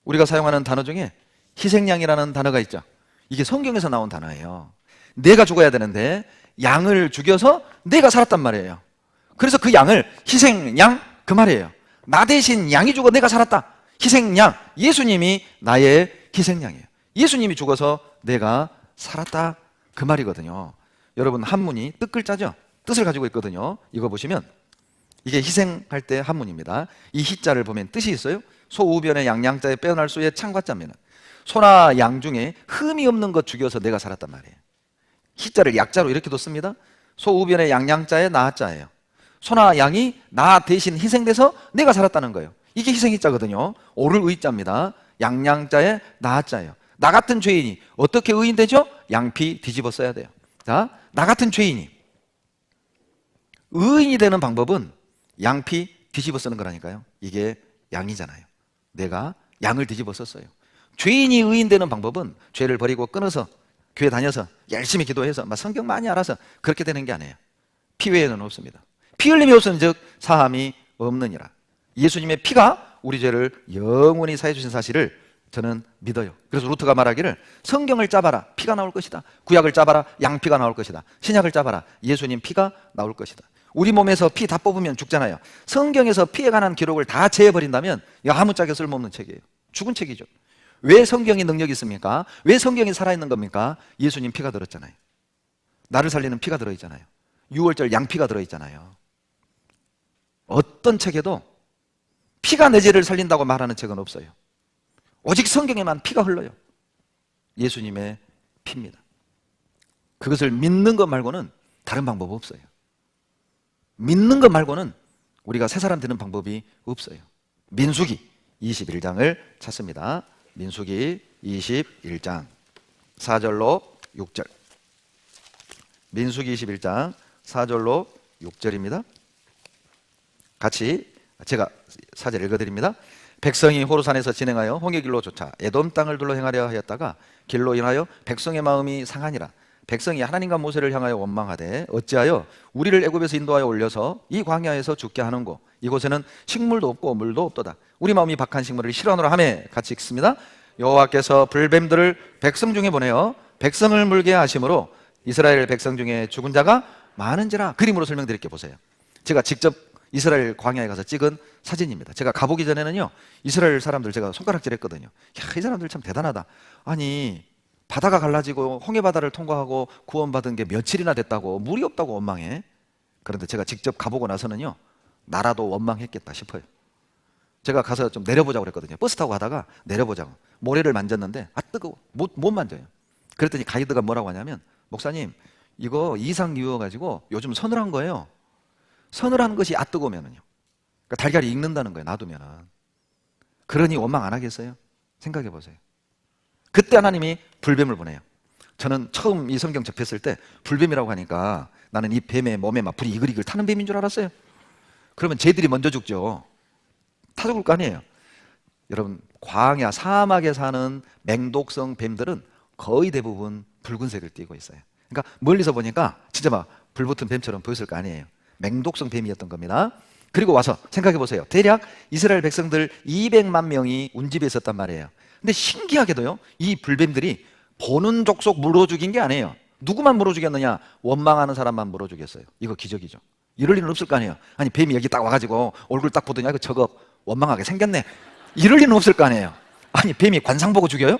우리가 사용하는 단어 중에 희생양이라는 단어가 있죠. 이게 성경에서 나온 단어예요. 내가 죽어야 되는데 양을 죽여서 내가 살았단 말이에요. 그래서 그 양을 희생양 그 말이에요. 나 대신 양이 죽어 내가 살았다. 희생양, 예수님이 나의 희생양이에요. 예수님이 죽어서 내가 살았다 그 말이거든요. 여러분, 한문이 뜻글자죠. 뜻을 가지고 있거든요. 이거 보시면 이게 희생할 때 한문입니다. 이 희자를 보면 뜻이 있어요. 소우변의 양양자에 빼어날 수의 창과자입니다. 소나 양 중에 흠이 없는 것 죽여서 내가 살았단 말이에요. 희자를 약자로 이렇게도 씁니다. 소우변의 양양자에 나자예요. 소나 양이 나 대신 희생돼서 내가 살았다는 거예요. 이게 희생희자거든요. 오를 의자입니다. 양양자에 나자예요. 나 같은 죄인이 어떻게 의인되죠? 양피 뒤집어 써야 돼요. 자, 나 같은 죄인이 의인이 되는 방법은 양피 뒤집어 쓰는 거라니까요. 이게 양이잖아요. 내가 양을 뒤집어 썼어요. 죄인이 의인 되는 방법은 죄를 버리고 끊어서 교회 다녀서 열심히 기도해서 막 성경 많이 알아서 그렇게 되는 게 아니에요. 피 외에는 없습니다. 피 흘림이 없으면 즉 사함이 없느니라. 예수님의 피가 우리 죄를 영원히 사해 주신 사실을 저는 믿어요. 그래서 루트가 말하기를 성경을 짜봐라, 피가 나올 것이다. 구약을 짜봐라, 양피가 나올 것이다. 신약을 짜봐라, 예수님 피가 나올 것이다. 우리 몸에서 피 다 뽑으면 죽잖아요. 성경에서 피에 관한 기록을 다 제해버린다면 이거 아무짝에 쓸모없는 책이에요. 죽은 책이죠. 왜 성경이 능력이 있습니까? 왜 성경이 살아있는 겁니까? 예수님 피가 들었잖아요. 나를 살리는 피가 들어있잖아요. 6월절 양피가 들어있잖아요. 어떤 책에도 피가 내 죄를 살린다고 말하는 책은 없어요. 오직 성경에만 피가 흘러요. 예수님의 피입니다. 그것을 믿는 것 말고는 다른 방법 없어요. 믿는 것 말고는 우리가 새 사람 되는 방법이 없어요. 민수기 21장을 찾습니다. 민수기 21장 4절로 6절. 민수기 21장 4절로 6절입니다. 같이 제가 4절 읽어드립니다. 백성이 호르산에서 진행하여 홍해길로 쫓아 에돔 땅을 둘러 행하려 하였다가 길로 인하여 백성의 마음이 상하니라. 백성이 하나님과 모세를 향하여 원망하되 어찌하여 우리를 애굽에서 인도하여 올려서 이 광야에서 죽게 하는고 이곳에는 식물도 없고 물도 없도다. 우리 마음이 박한 식물을 실어노라 하며 같이 읽습니다. 여호와께서 불뱀들을 백성 중에 보내어 백성을 물게 하심으로 이스라엘 백성 중에 죽은 자가 많은지라. 그림으로 설명드릴게 보세요. 제가 직접 이스라엘 광야에 가서 찍은 사진입니다. 제가 가보기 전에는요 이스라엘 사람들 제가 손가락질했거든요. 야, 이 사람들 참 대단하다. 아니 바다가 갈라지고 홍해바다를 통과하고 구원받은 게 며칠이나 됐다고 물이 없다고 원망해. 그런데 제가 직접 가보고 나서는요 나라도 원망했겠다 싶어요. 제가 가서 좀 내려보자고 그랬거든요. 버스 타고 가다가 내려보자고 모래를 만졌는데 아 뜨거워. 못 만져요. 그랬더니 가이드가 뭐라고 하냐면 목사님 이거 이상 유효가지고 요즘 서늘한 거예요. 서늘한 것이 뜨거우면은요 그러니까 달걀이 익는다는 거예요. 놔두면은. 그러니 원망 안 하겠어요? 생각해 보세요. 그때 하나님이 불뱀을 보내요. 저는 처음 이 성경 접했을 때 불뱀이라고 하니까 나는 이 뱀의 몸에 막 불이 이글이글 타는 뱀인 줄 알았어요. 그러면 쟤들이 먼저 죽죠. 타 죽을 거 아니에요. 여러분 광야 사막에 사는 맹독성 뱀들은 거의 대부분 붉은색을 띠고 있어요. 그러니까 멀리서 보니까 진짜 막 불붙은 뱀처럼 보였을 거 아니에요. 맹독성 뱀이었던 겁니다. 그리고 와서 생각해 보세요. 대략 이스라엘 백성들 200만 명이 운집에 있었단 말이에요. 근데 신기하게도요 이 불뱀들이 보는 족속 물어 죽인 게 아니에요. 누구만 물어 죽였느냐? 원망하는 사람만 물어 죽였어요. 이거 기적이죠. 이럴 리는 없을 거 아니에요. 아니 뱀이 여기 딱 와가지고 얼굴 딱 보더니 이거 저거 원망하게 생겼네. 이럴 리는 없을 거 아니에요. 아니 뱀이 관상 보고 죽여요?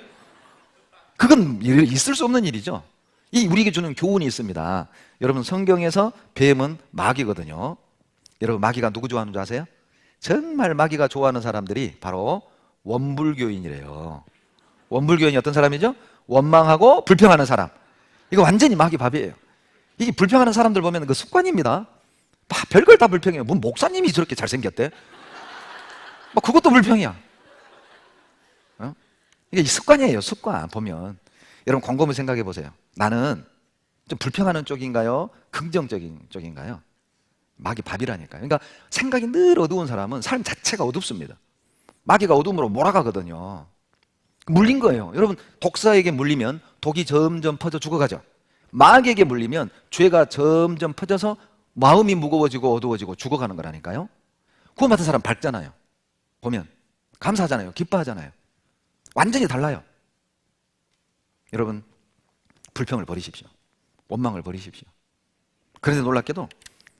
그건 있을 수 없는 일이죠. 이 우리에게 주는 교훈이 있습니다. 여러분 성경에서 뱀은 마귀거든요. 여러분 마귀가 누구 좋아하는 줄 아세요? 정말 마귀가 좋아하는 사람들이 바로 원불교인이래요. 원불교인이 어떤 사람이죠? 원망하고 불평하는 사람. 이거 완전히 마귀 밥이에요. 이게 불평하는 사람들 보면 그 습관입니다. 별걸 다 불평해요. 뭐 목사님이 저렇게 잘생겼대? 그것도 불평이야. 이게 습관이에요. 습관 보면. 여러분 곰곰이 생각해 보세요. 나는 좀 불평하는 쪽인가요? 긍정적인 쪽인가요? 마귀 밥이라니까요. 그러니까 생각이 늘 어두운 사람은 삶 자체가 어둡습니다. 마귀가 어둠으로 몰아가거든요. 물린 거예요. 여러분 독사에게 물리면 독이 점점 퍼져 죽어가죠. 마귀에게 물리면 죄가 점점 퍼져서 마음이 무거워지고 어두워지고 죽어가는 거라니까요. 구원받은 사람 밝잖아요. 보면 감사하잖아요. 기뻐하잖아요. 완전히 달라요. 여러분 불평을 버리십시오. 원망을 버리십시오. 그런데 놀랍게도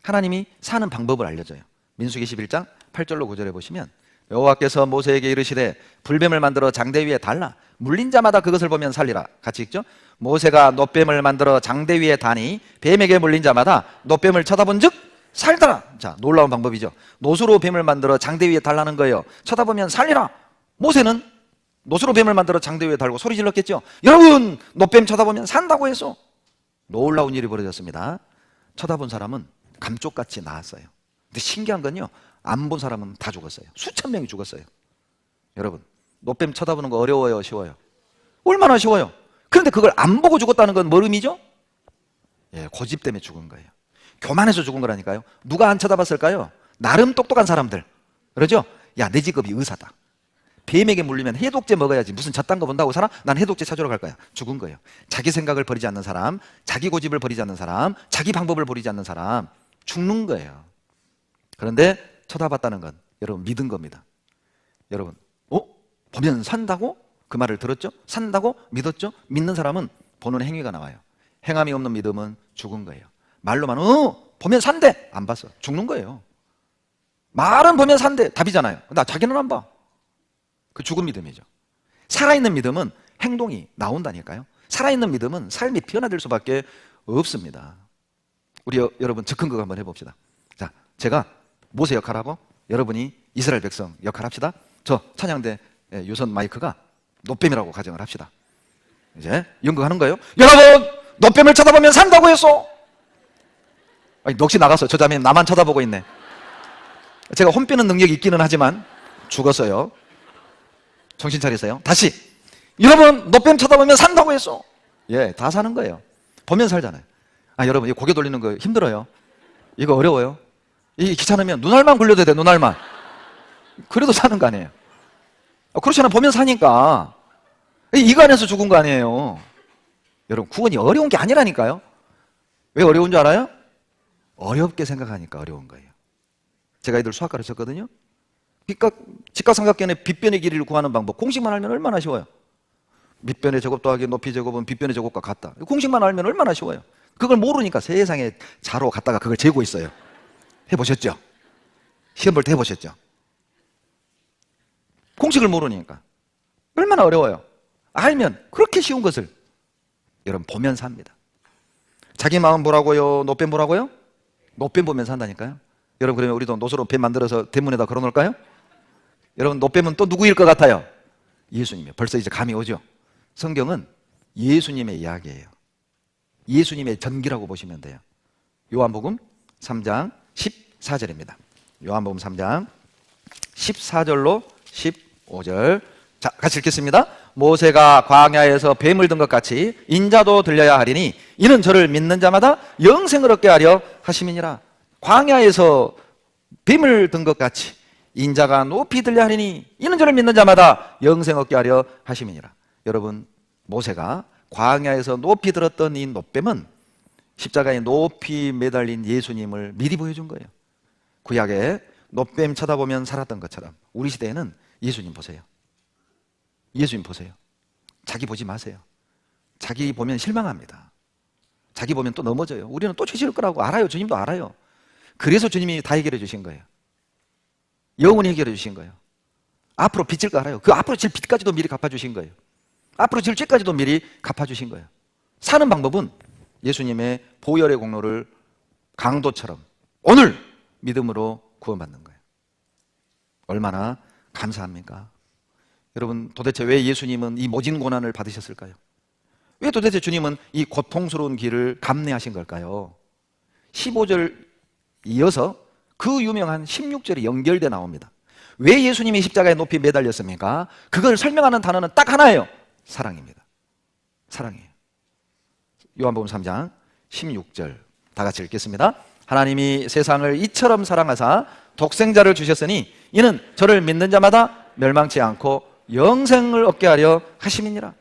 하나님이 사는 방법을 알려줘요. 민수기 11장 8절로 9절에 보시면 여호와께서 모세에게 이르시되 불뱀을 만들어 장대 위에 달라 물린 자마다 그것을 보면 살리라. 같이 읽죠. 모세가 놋뱀을 만들어 장대 위에 다니 뱀에게 물린 자마다 놋뱀을 쳐다본 즉 살더라. 자, 놀라운 방법이죠. 놋으로 뱀을 만들어 장대 위에 달라는 거예요. 쳐다보면 살리라. 모세는 놋으로 뱀을 만들어 장대 위에 달고 소리 질렀겠죠. 여러분 놋뱀 쳐다보면 산다고 해서 놀라운 일이 벌어졌습니다. 쳐다본 사람은 감쪽같이 나았어요. 근데 신기한 건요 안 본 사람은 다 죽었어요. 수천 명이 죽었어요. 여러분 놋뱀 쳐다보는 거 어려워요? 쉬워요? 얼마나 쉬워요? 그런데 그걸 안 보고 죽었다는 건 뭘 의미죠? 고집 때문에 죽은 거예요. 교만해서 죽은 거라니까요. 누가 안 쳐다봤을까요? 나름 똑똑한 사람들. 그러죠? 야, 내 직업이 의사다. 뱀에게 물리면 해독제 먹어야지 무슨 저딴 거 본다고 살아? 난 해독제 찾으러 갈 거야. 죽은 거예요. 자기 생각을 버리지 않는 사람, 자기 고집을 버리지 않는 사람, 자기 방법을 버리지 않는 사람 죽는 거예요. 그런데 쳐다봤다는 건 여러분 믿은 겁니다. 여러분 보면 산다고? 그 말을 들었죠? 산다고? 믿었죠? 믿는 사람은 보는 행위가 나와요. 행함이 없는 믿음은 죽은 거예요. 말로만 보면 산대 안 봤어. 죽는 거예요. 말은 보면 산대 답이잖아요. 나 자기는 안 봐. 그 죽은 믿음이죠. 살아있는 믿음은 행동이 나온다니까요. 살아있는 믿음은 삶이 변화될 수밖에 없습니다. 우리 여러분 즉흥극 한번 해봅시다. 자, 제가 모세 역할하고 여러분이 이스라엘 백성 역할합시다. 저 찬양대 유선 마이크가 노뱀이라고 가정을 합시다. 이제 연극하는 거예요. 여러분, 노뱀을 쳐다보면 산다고 했어. 아니, 넋이 나갔어. 저 자매 나만 쳐다보고 있네. 제가 혼빼는 능력이 있기는 하지만 죽었어요. 정신 차리세요. 다시. 여러분, 노뱀 쳐다보면 산다고 했어. 예, 다 사는 거예요. 보면 살잖아요. 아, 여러분, 이 고개 돌리는 거 힘들어요. 이거 어려워요. 이 귀찮으면 눈알만 굴려도 돼, 눈알만. 그래도 사는 거 아니에요. 그렇지 않아, 보면 사니까. 이거 안에서 죽은 거 아니에요. 여러분, 구원이 어려운 게 아니라니까요. 왜 어려운 줄 알아요? 어렵게 생각하니까 어려운 거예요. 제가 애들 수학 가르쳤거든요. 직각삼각형의 빗변의 길이를 구하는 방법 공식만 알면 얼마나 쉬워요. 밑변의 제곱 더하기 높이 제곱은 빗변의 제곱과 같다. 공식만 알면 얼마나 쉬워요. 그걸 모르니까 세상에 자로 갔다가 그걸 재고 있어요. 해보셨죠? 시험 볼 때 해보셨죠? 공식을 모르니까 얼마나 어려워요. 알면 그렇게 쉬운 것을 여러분 보면 삽니다. 자기 마음 보라고요? 노뱀 보라고요? 노뱀 보면 산다니까요. 여러분, 그러면 우리도 노스로 뱀 만들어서 대문에다 걸어놓을까요? 여러분, 노뱀은 또 누구일 것 같아요? 예수님이에요. 벌써 이제 감이 오죠. 성경은 예수님의 이야기예요. 예수님의 전기라고 보시면 돼요. 요한복음 3장 14절입니다. 요한복음 3장 14절로 15절. 자, 같이 읽겠습니다. 모세가 광야에서 뱀을 든 것 같이 인자도 들려야 하리니 이는 저를 믿는 자마다 영생을 얻게 하려 하심이니라. 광야에서 뱀을 든 것 같이 인자가 높이 들려 하리니 이는 저를 믿는 자마다 영생 얻게 하려 하심이니라. 여러분, 모세가 광야에서 높이 들었던 이 노뱀은 십자가에 높이 매달린 예수님을 미리 보여준 거예요. 구약에 노뱀 쳐다보면 살았던 것처럼 우리 시대에는 예수님 보세요. 예수님 보세요. 자기 보지 마세요. 자기 보면 실망합니다. 자기 보면 또 넘어져요. 우리는 또 죄질 거라고 알아요. 주님도 알아요. 그래서 주님이 다 해결해 주신 거예요. 영원히 해결해 주신 거예요. 앞으로 빚질 거 알아요. 그 앞으로 질 빚까지도 미리 갚아주신 거예요. 앞으로 질 죄까지도 미리 갚아주신 거예요. 사는 방법은 예수님의 보혈의 공로를 강도처럼 오늘 믿음으로 구원받는 거예요. 얼마나 감사합니까? 여러분, 도대체 왜 예수님은 이 모진 고난을 받으셨을까요? 왜 도대체 주님은 이 고통스러운 길을 감내하신 걸까요? 15절 이어서 그 유명한 16절이 연결돼 나옵니다. 왜 예수님이 십자가에 높이 매달렸습니까? 그걸 설명하는 단어는 딱 하나예요. 사랑입니다. 사랑이에요. 요한복음 3장 16절 다 같이 읽겠습니다. 하나님이 세상을 이처럼 사랑하사 독생자를 주셨으니 이는 저를 믿는 자마다 멸망치 않고 영생을 얻게 하려 하심이니라.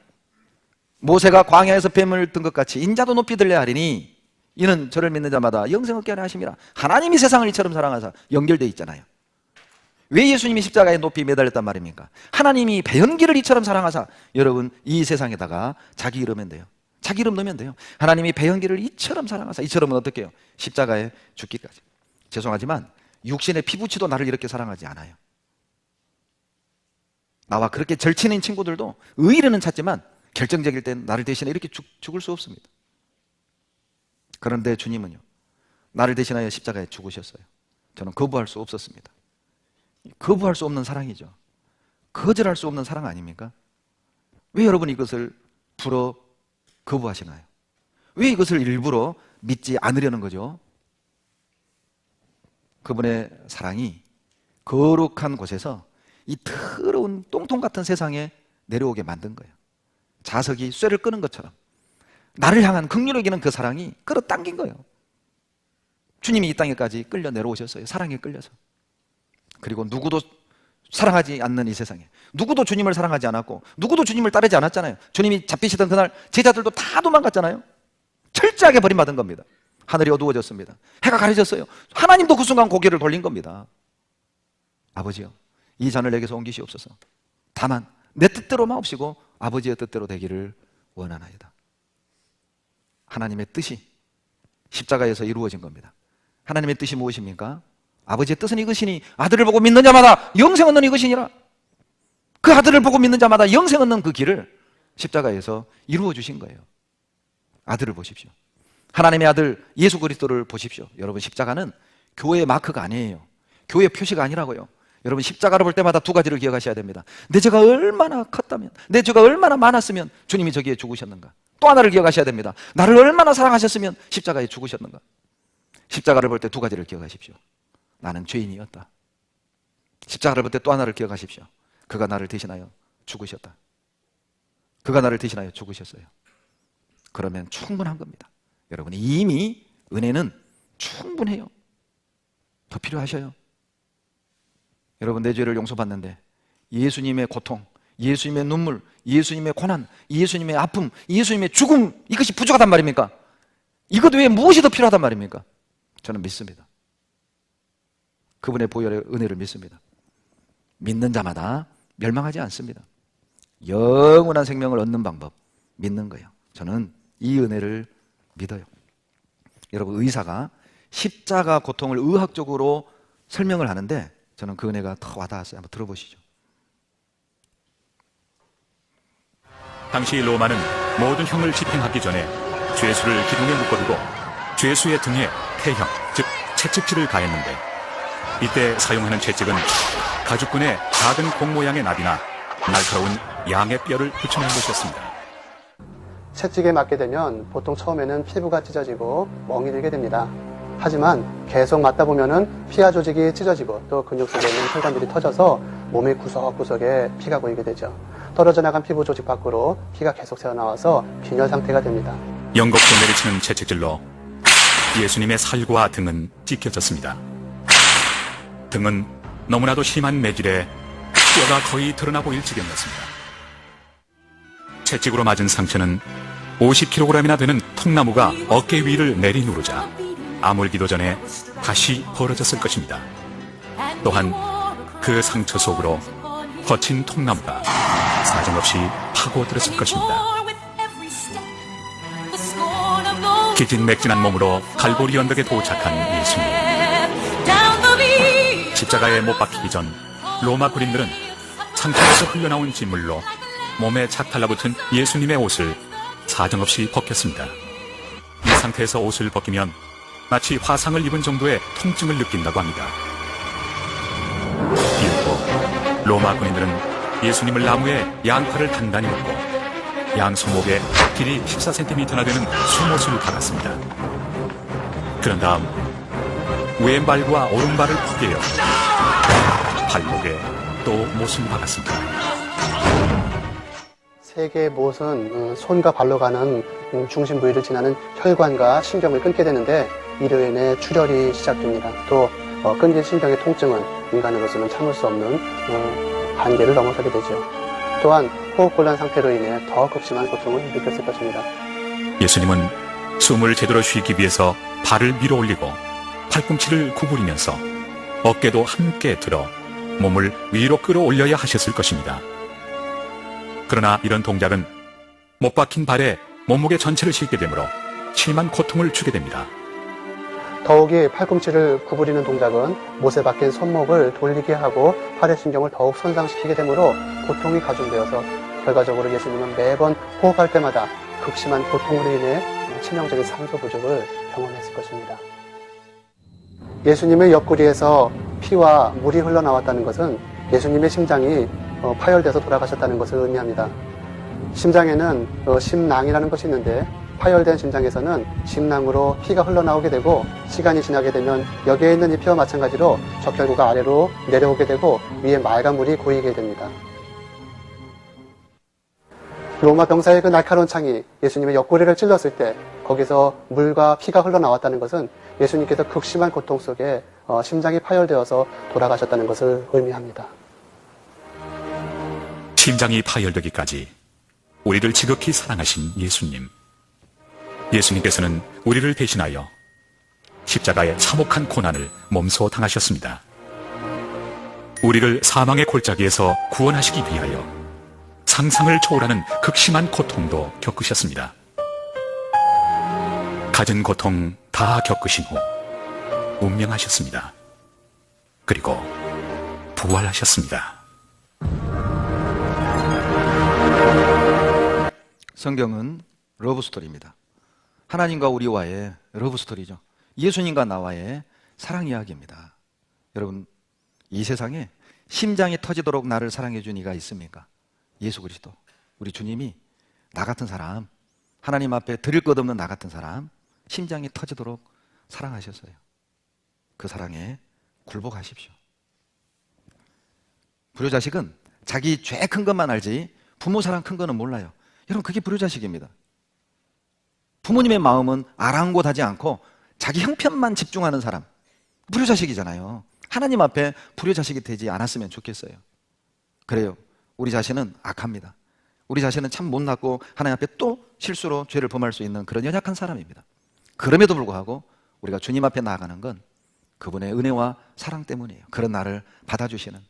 모세가 광야에서 뱀을 든 것 같이 인자도 높이 들려 하리니 이는 저를 믿는 자마다 영생 얻게 하려 하심이라. 하나님이 세상을 이처럼 사랑하사 연결되어 있잖아요. 왜 예수님이 십자가에 높이 매달렸단 말입니까? 하나님이 배연기를 이처럼 사랑하사, 여러분 이 세상에다가 자기 이름면 돼요. 자기 이름 넣으면 돼요. 하나님이 배연기를 이처럼 사랑하사, 이처럼은 어떻게 해요? 십자가에 죽기까지. 죄송하지만 육신의 피부치도 나를 이렇게 사랑하지 않아요. 나와 그렇게 절친인 친구들도 의리는 찾지만 결정적일 땐 나를 대신해 이렇게 죽을 수 없습니다. 그런데 주님은요, 나를 대신하여 십자가에 죽으셨어요. 저는 거부할 수 없었습니다. 거부할 수 없는 사랑이죠. 거절할 수 없는 사랑 아닙니까? 왜 여러분 이것을 불어 거부하시나요? 왜 이것을 일부러 믿지 않으려는 거죠? 그분의 사랑이 거룩한 곳에서 이 더러운 똥통 같은 세상에 내려오게 만든 거예요. 자석이 쇠를 끄는 것처럼 나를 향한 긍휼을 기는 그 사랑이 끌어당긴 거예요. 주님이 이 땅에까지 끌려 내려오셨어요. 사랑에 끌려서. 그리고 누구도 사랑하지 않는 이 세상에 누구도 주님을 사랑하지 않았고 누구도 주님을 따르지 않았잖아요. 주님이 잡히시던 그날 제자들도 다 도망갔잖아요. 철저하게 버림받은 겁니다. 하늘이 어두워졌습니다. 해가 가려졌어요. 하나님도 그 순간 고개를 돌린 겁니다. 아버지요, 이 잔을 내게서 옮기시옵소서. 다만 내 뜻대로 마옵시고 아버지의 뜻대로 되기를 원하나이다. 하나님의 뜻이 십자가에서 이루어진 겁니다. 하나님의 뜻이 무엇입니까? 아버지의 뜻은 이것이니 아들을 보고 믿는 자마다 영생 얻는 이것이니라. 그 아들을 보고 믿는 자마다 영생 얻는 그 길을 십자가에서 이루어 주신 거예요. 아들을 보십시오. 하나님의 아들 예수 그리스도를 보십시오. 여러분, 십자가는 교회의 마크가 아니에요. 교회의 표시가 아니라고요. 여러분, 십자가를 볼 때마다 두 가지를 기억하셔야 됩니다. 내 죄가 얼마나 컸다면, 내 죄가 얼마나 많았으면 주님이 저기에 죽으셨는가. 또 하나를 기억하셔야 됩니다. 나를 얼마나 사랑하셨으면 십자가에 죽으셨는가. 십자가를 볼 때 두 가지를 기억하십시오. 나는 죄인이었다. 십자가를 볼 때 또 하나를 기억하십시오. 그가 나를 대신하여 죽으셨다. 그가 나를 대신하여 죽으셨어요. 그러면 충분한 겁니다. 여러분이 이미 은혜는 충분해요. 더 필요하셔요. 여러분, 내 죄를 용서받는데 예수님의 고통, 예수님의 눈물, 예수님의 고난, 예수님의 아픔, 예수님의 죽음, 이것이 부족하단 말입니까? 이것 외에 무엇이 더 필요하단 말입니까? 저는 믿습니다. 그분의 보혈의 은혜를 믿습니다. 믿는 자마다 멸망하지 않습니다. 영원한 생명을 얻는 방법, 믿는 거예요. 저는 이 은혜를 믿어요. 여러분, 의사가 십자가 고통을 의학적으로 설명을 하는데 저는 그 은혜가 더 와닿았어요. 한번 들어보시죠. 당시 로마는 모든 형을 집행하기 전에 죄수를 기둥에 묶어두고 죄수의 등에 태형, 즉 채찍질을 가했는데, 이때 사용하는 채찍은 가죽끈에 작은 공 모양의 나비나 날카로운 양의 뼈를 붙여낸 것이었습니다. 채찍에 맞게 되면 보통 처음에는 피부가 찢어지고 멍이 들게 됩니다. 하지만 계속 맞다 보면은 피하 조직이 찢어지고 또 근육 속에 있는 혈관들이 터져서 몸의 구석구석에 피가 고이게 되죠. 떨어져 나간 피부 조직 밖으로 피가 계속 새어나와서 빈혈 상태가 됩니다. 연곡도 내리치는 채찍질로 예수님의 살과 등은 찢겨졌습니다. 등은 너무나도 심한 매질에 뼈가 거의 드러나 보일 지경이었습니다. 채찍으로 맞은 상처는 50kg이나 되는 통나무가 어깨 위를 내리누르자 아물기도 전에 다시 벌어졌을 것입니다. 또한 그 상처 속으로 거친 통나무가 사정없이 파고들었을 것입니다. 기진맥진한 몸으로 갈보리 언덕에 도착한 예수님. 십자가에 못 박히기 전 로마 군인들은 상처에서 흘러나온 진물로 몸에 착 달라붙은 예수님의 옷을 사정없이 벗겼습니다. 이 상태에서 옷을 벗기면 마치 화상을 입은 정도의 통증을 느낀다고 합니다. 이윽고 로마 군인들은 예수님을 나무에 양팔을 단단히 묶고 양 손목에 길이 14cm나 되는 수못을 박았습니다. 그런 다음 왼발과 오른발을 포개어 발목에 또 못을 박았습니다. 세 개의 못은 손과 발로 가는 중심 부위를 지나는 혈관과 신경을 끊게 되는데 이로 인해 출혈이 시작됩니다. 또 끊긴 신경의 통증은 인간으로서는 참을 수 없는 한계를 넘어서게 되죠. 또한 호흡곤란 상태로 인해 더 극심한 고통을 느꼈을 것입니다. 예수님은 숨을 제대로 쉬기 위해서 발을 밀어 올리고 팔꿈치를 구부리면서 어깨도 함께 들어 몸을 위로 끌어올려야 하셨을 것입니다. 그러나 이런 동작은 못 박힌 발에 몸무게 전체를 싣게 되므로 심한 고통을 주게 됩니다. 더욱이 팔꿈치를 구부리는 동작은 못에 박힌 손목을 돌리게 하고 팔의 신경을 더욱 손상시키게 되므로 고통이 가중되어서 결과적으로 예수님은 매번 호흡할 때마다 극심한 고통으로 인해 치명적인 산소 부족을 경험했을 것입니다. 예수님의 옆구리에서 피와 물이 흘러나왔다는 것은 예수님의 심장이 파열돼서 돌아가셨다는 것을 의미합니다. 심장에는 심낭이라는 것이 있는데 파열된 심장에서는 심낭으로 피가 흘러나오게 되고 시간이 지나게 되면 여기에 있는 이 피와 마찬가지로 적혈구가 아래로 내려오게 되고 위에 맑은 물이 고이게 됩니다. 로마 병사의 그 날카로운 창이 예수님의 옆구리를 찔렀을 때 거기서 물과 피가 흘러나왔다는 것은 예수님께서 극심한 고통 속에 심장이 파열되어서 돌아가셨다는 것을 의미합니다. 심장이 파열되기까지 우리를 지극히 사랑하신 예수님. 예수님께서는 우리를 대신하여 십자가의 참혹한 고난을 몸소 당하셨습니다. 우리를 사망의 골짜기에서 구원하시기 위하여 상상을 초월하는 극심한 고통도 겪으셨습니다. 갖은 고통 다 겪으신 후 운명하셨습니다. 그리고 부활하셨습니다. 성경은 러브스토리입니다. 하나님과 우리와의 러브스토리죠. 예수님과 나와의 사랑 이야기입니다. 여러분, 이 세상에 심장이 터지도록 나를 사랑해 준 이가 있습니까? 예수 그리스도, 우리 주님이 나 같은 사람, 하나님 앞에 드릴 것 없는 나 같은 사람, 심장이 터지도록 사랑하셨어요. 그 사랑에 굴복하십시오. 불효자식은 자기 죄 큰 것만 알지 부모 사랑 큰 거는 몰라요. 여러분, 그게 불효자식입니다. 부모님의 마음은 아랑곳하지 않고 자기 형편만 집중하는 사람, 불효자식이잖아요. 하나님 앞에 불효자식이 되지 않았으면 좋겠어요. 그래요. 우리 자신은 악합니다. 우리 자신은 참 못났고 하나님 앞에 또 실수로 죄를 범할 수 있는 그런 연약한 사람입니다. 그럼에도 불구하고 우리가 주님 앞에 나아가는 건 그분의 은혜와 사랑 때문이에요. 그런 나를 받아주시는,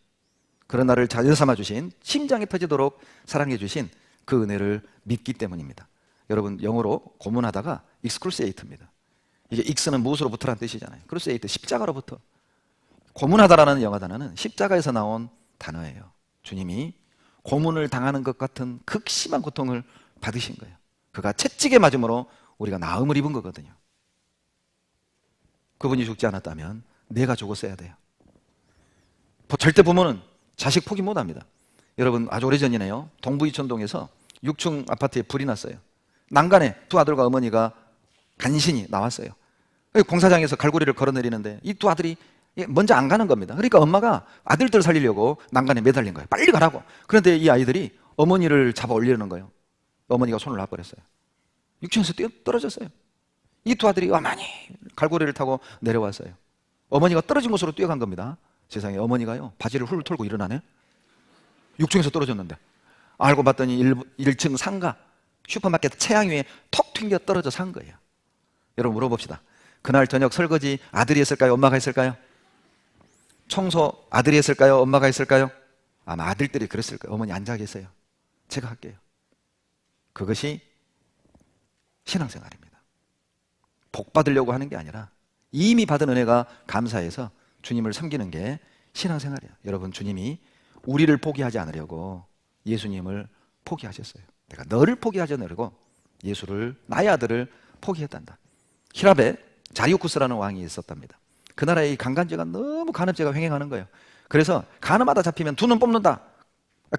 그런 나를 자녀 삼아 주신, 심장이 터지도록 사랑해 주신 그 은혜를 믿기 때문입니다. 여러분, 영어로 고문하다가 excruciate입니다. 이게 x는 무엇으로부터라는 뜻이잖아요. cruciate, 십자가로부터. 고문하다라는 영어 단어는 십자가에서 나온 단어예요. 주님이 고문을 당하는 것 같은 극심한 고통을 받으신 거예요. 그가 채찍에 맞음으로 우리가 나음을 입은 거거든요. 그분이 죽지 않았다면 내가 죽었어야 돼요. 절대 부모는 자식 포기 못합니다. 여러분, 아주 오래전이네요. 동부 이천동에서 6층 아파트에 불이 났어요. 난간에 두 아들과 어머니가 간신히 나왔어요. 공사장에서 갈고리를 걸어내리는데 이 두 아들이 먼저 안 가는 겁니다. 그러니까 엄마가 아들들을 살리려고 난간에 매달린 거예요. 빨리 가라고. 그런데 이 아이들이 어머니를 잡아 올리려는 거예요. 어머니가 손을 놔버렸어요. 6층에서 뛰어 떨어졌어요. 이 두 아들이 어머니 갈고리를 타고 내려왔어요. 어머니가 떨어진 곳으로 뛰어간 겁니다. 세상에, 어머니가요 바지를 훌 털고 일어나네. 6층에서 떨어졌는데 알고 봤더니 1층 상가 슈퍼마켓 채양 위에 턱 튕겨 떨어져 산 거예요. 여러분, 물어봅시다. 그날 저녁 설거지 아들이 했을까요? 엄마가 했을까요? 청소 아들이 했을까요? 엄마가 했을까요? 아마 아들들이 그랬을 거예요. 어머니 앉아 계세요. 제가 할게요. 그것이 신앙생활입니다. 복 받으려고 하는 게 아니라 이미 받은 은혜가 감사해서 주님을 섬기는 게 신앙생활이에요. 여러분, 주님이 우리를 포기하지 않으려고 예수님을 포기하셨어요. 내가 너를 포기하지 않으려고 예수를, 나의 아들을 포기했단다. 히랍에 자리우쿠스라는 왕이 있었답니다. 그 나라에 이 강간죄가 너무 간음죄가 횡행하는 거예요. 그래서 간음하다 잡히면 두 눈 뽑는다.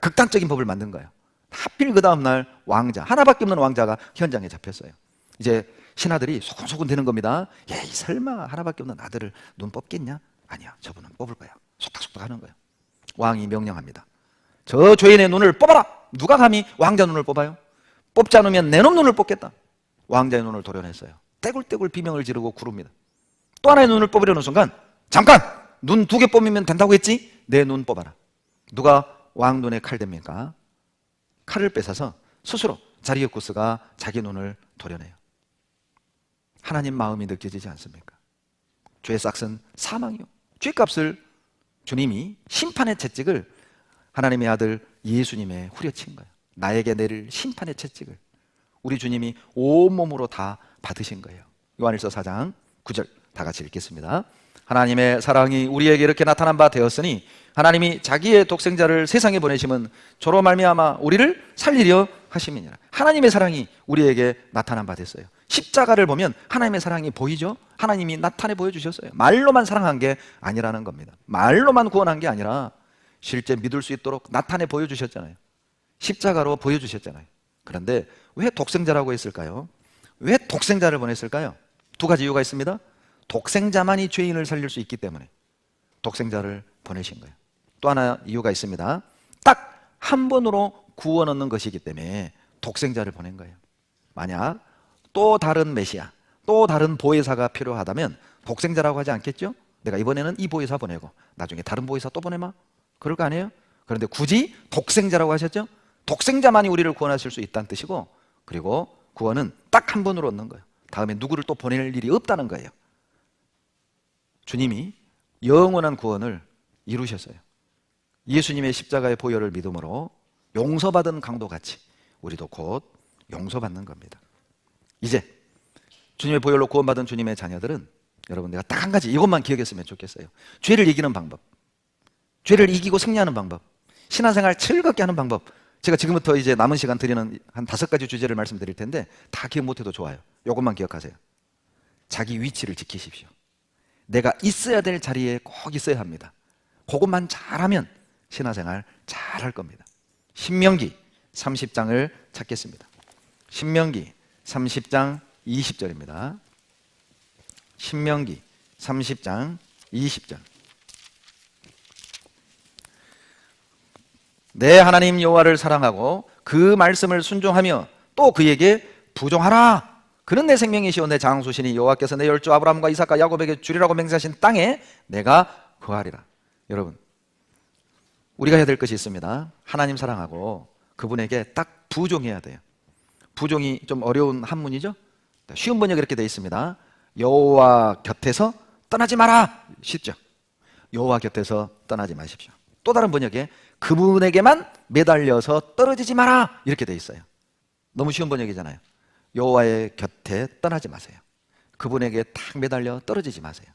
극단적인 법을 만든 거예요. 하필 그 다음날 왕자, 하나밖에 없는 왕자가 현장에 잡혔어요. 이제 신하들이 소곤소곤 되는 겁니다. 에이, 설마 하나밖에 없는 아들을 눈 뽑겠냐? 아니야, 저분은 뽑을 거야. 속닥속닥 하는 거예요. 왕이 명령합니다. 저 죄인의 눈을 뽑아라! 누가 감히 왕자 눈을 뽑아요? 뽑지 않으면 내 놈 눈을 뽑겠다. 왕자의 눈을 도려냈어요. 떼굴떼굴 비명을 지르고 구릅니다. 또 하나의 눈을 뽑으려는 순간, 잠깐! 눈 2개 뽑으면 된다고 했지? 내 눈 뽑아라. 누가 왕 눈에 칼 댑니까? 칼을 뺏어서 스스로 자리우쿠스가 자기 눈을 도려내요. 하나님 마음이 느껴지지 않습니까? 죄의 싹은 사망이요. 죄값을 주님이 심판의 채찍을 하나님의 아들 예수님의 후려친 거예요. 나에게 내릴 심판의 채찍을 우리 주님이 온몸으로 다 받으신 거예요. 요한일서 4장 9절 다 같이 읽겠습니다. 하나님의 사랑이 우리에게 이렇게 나타난 바 되었으니 하나님이 자기의 독생자를 세상에 보내심은 저로 말미암아 우리를 살리려 하심이니라. 하나님의 사랑이 우리에게 나타난 바 됐어요. 십자가를 보면 하나님의 사랑이 보이죠? 하나님이 나타내 보여주셨어요. 말로만 사랑한 게 아니라는 겁니다. 말로만 구원한 게 아니라 실제 믿을 수 있도록 나타내 보여주셨잖아요. 십자가로 보여주셨잖아요. 그런데 왜 독생자라고 했을까요? 왜 독생자를 보냈을까요? 두 가지 이유가 있습니다. 독생자만이 죄인을 살릴 수 있기 때문에 독생자를 보내신 거예요. 또 하나 이유가 있습니다. 딱 한 번으로 구원 얻는 것이기 때문에 독생자를 보낸 거예요. 만약 또 다른 메시아, 또 다른 보혜사가 필요하다면 독생자라고 하지 않겠죠? 내가 이번에는 이 보혜사 보내고 나중에 다른 보혜사 또 보내마? 그럴 거 아니에요? 그런데 굳이 독생자라고 하셨죠? 독생자만이 우리를 구원하실 수 있다는 뜻이고, 그리고 구원은 딱 한 번으로 얻는 거예요. 다음에 누구를 또 보낼 일이 없다는 거예요. 주님이 영원한 구원을 이루셨어요. 예수님의 십자가의 보혈을 믿음으로 용서받은 강도같이 우리도 곧 용서받는 겁니다. 이제 주님의 보혈로 구원받은 주님의 자녀들은, 여러분, 내가 딱 한 가지 이것만 기억했으면 좋겠어요. 죄를 이기는 방법, 죄를 이기고 승리하는 방법, 신앙생활 즐겁게 하는 방법. 제가 지금부터 이제 남은 시간 드리는 한 5가지 주제를 말씀드릴 텐데 다 기억 못해도 좋아요. 이것만 기억하세요. 자기 위치를 지키십시오. 내가 있어야 될 자리에 꼭 있어야 합니다. 그것만 잘하면 신앙생활 잘할 겁니다. 신명기 30장을 찾겠습니다. 신명기 30장 20절입니다. 신명기 30장 20절. 내 하나님 여호와를 사랑하고 그 말씀을 순종하며 또 그에게 부종하라. 그는 내 생명이시오 내 장수시니 여호와께서 내 열조 아브라함과 이삭과 야곱에게 주리라고 맹세하신 땅에 내가 거하리라. 여러분, 우리가 해야 될 것이 있습니다. 하나님 사랑하고 그분에게 딱 부종해야 돼요. 부종이 좀 어려운 한문이죠? 쉬운 번역 이렇게 되어 있습니다. 여호와 곁에서 떠나지 마라. 쉽죠? 여호와 곁에서 떠나지 마십시오. 또 다른 번역에 그분에게만 매달려서 떨어지지 마라 이렇게 되어 있어요. 너무 쉬운 번역이잖아요. 여호와의 곁에 떠나지 마세요. 그분에게 탁 매달려 떨어지지 마세요.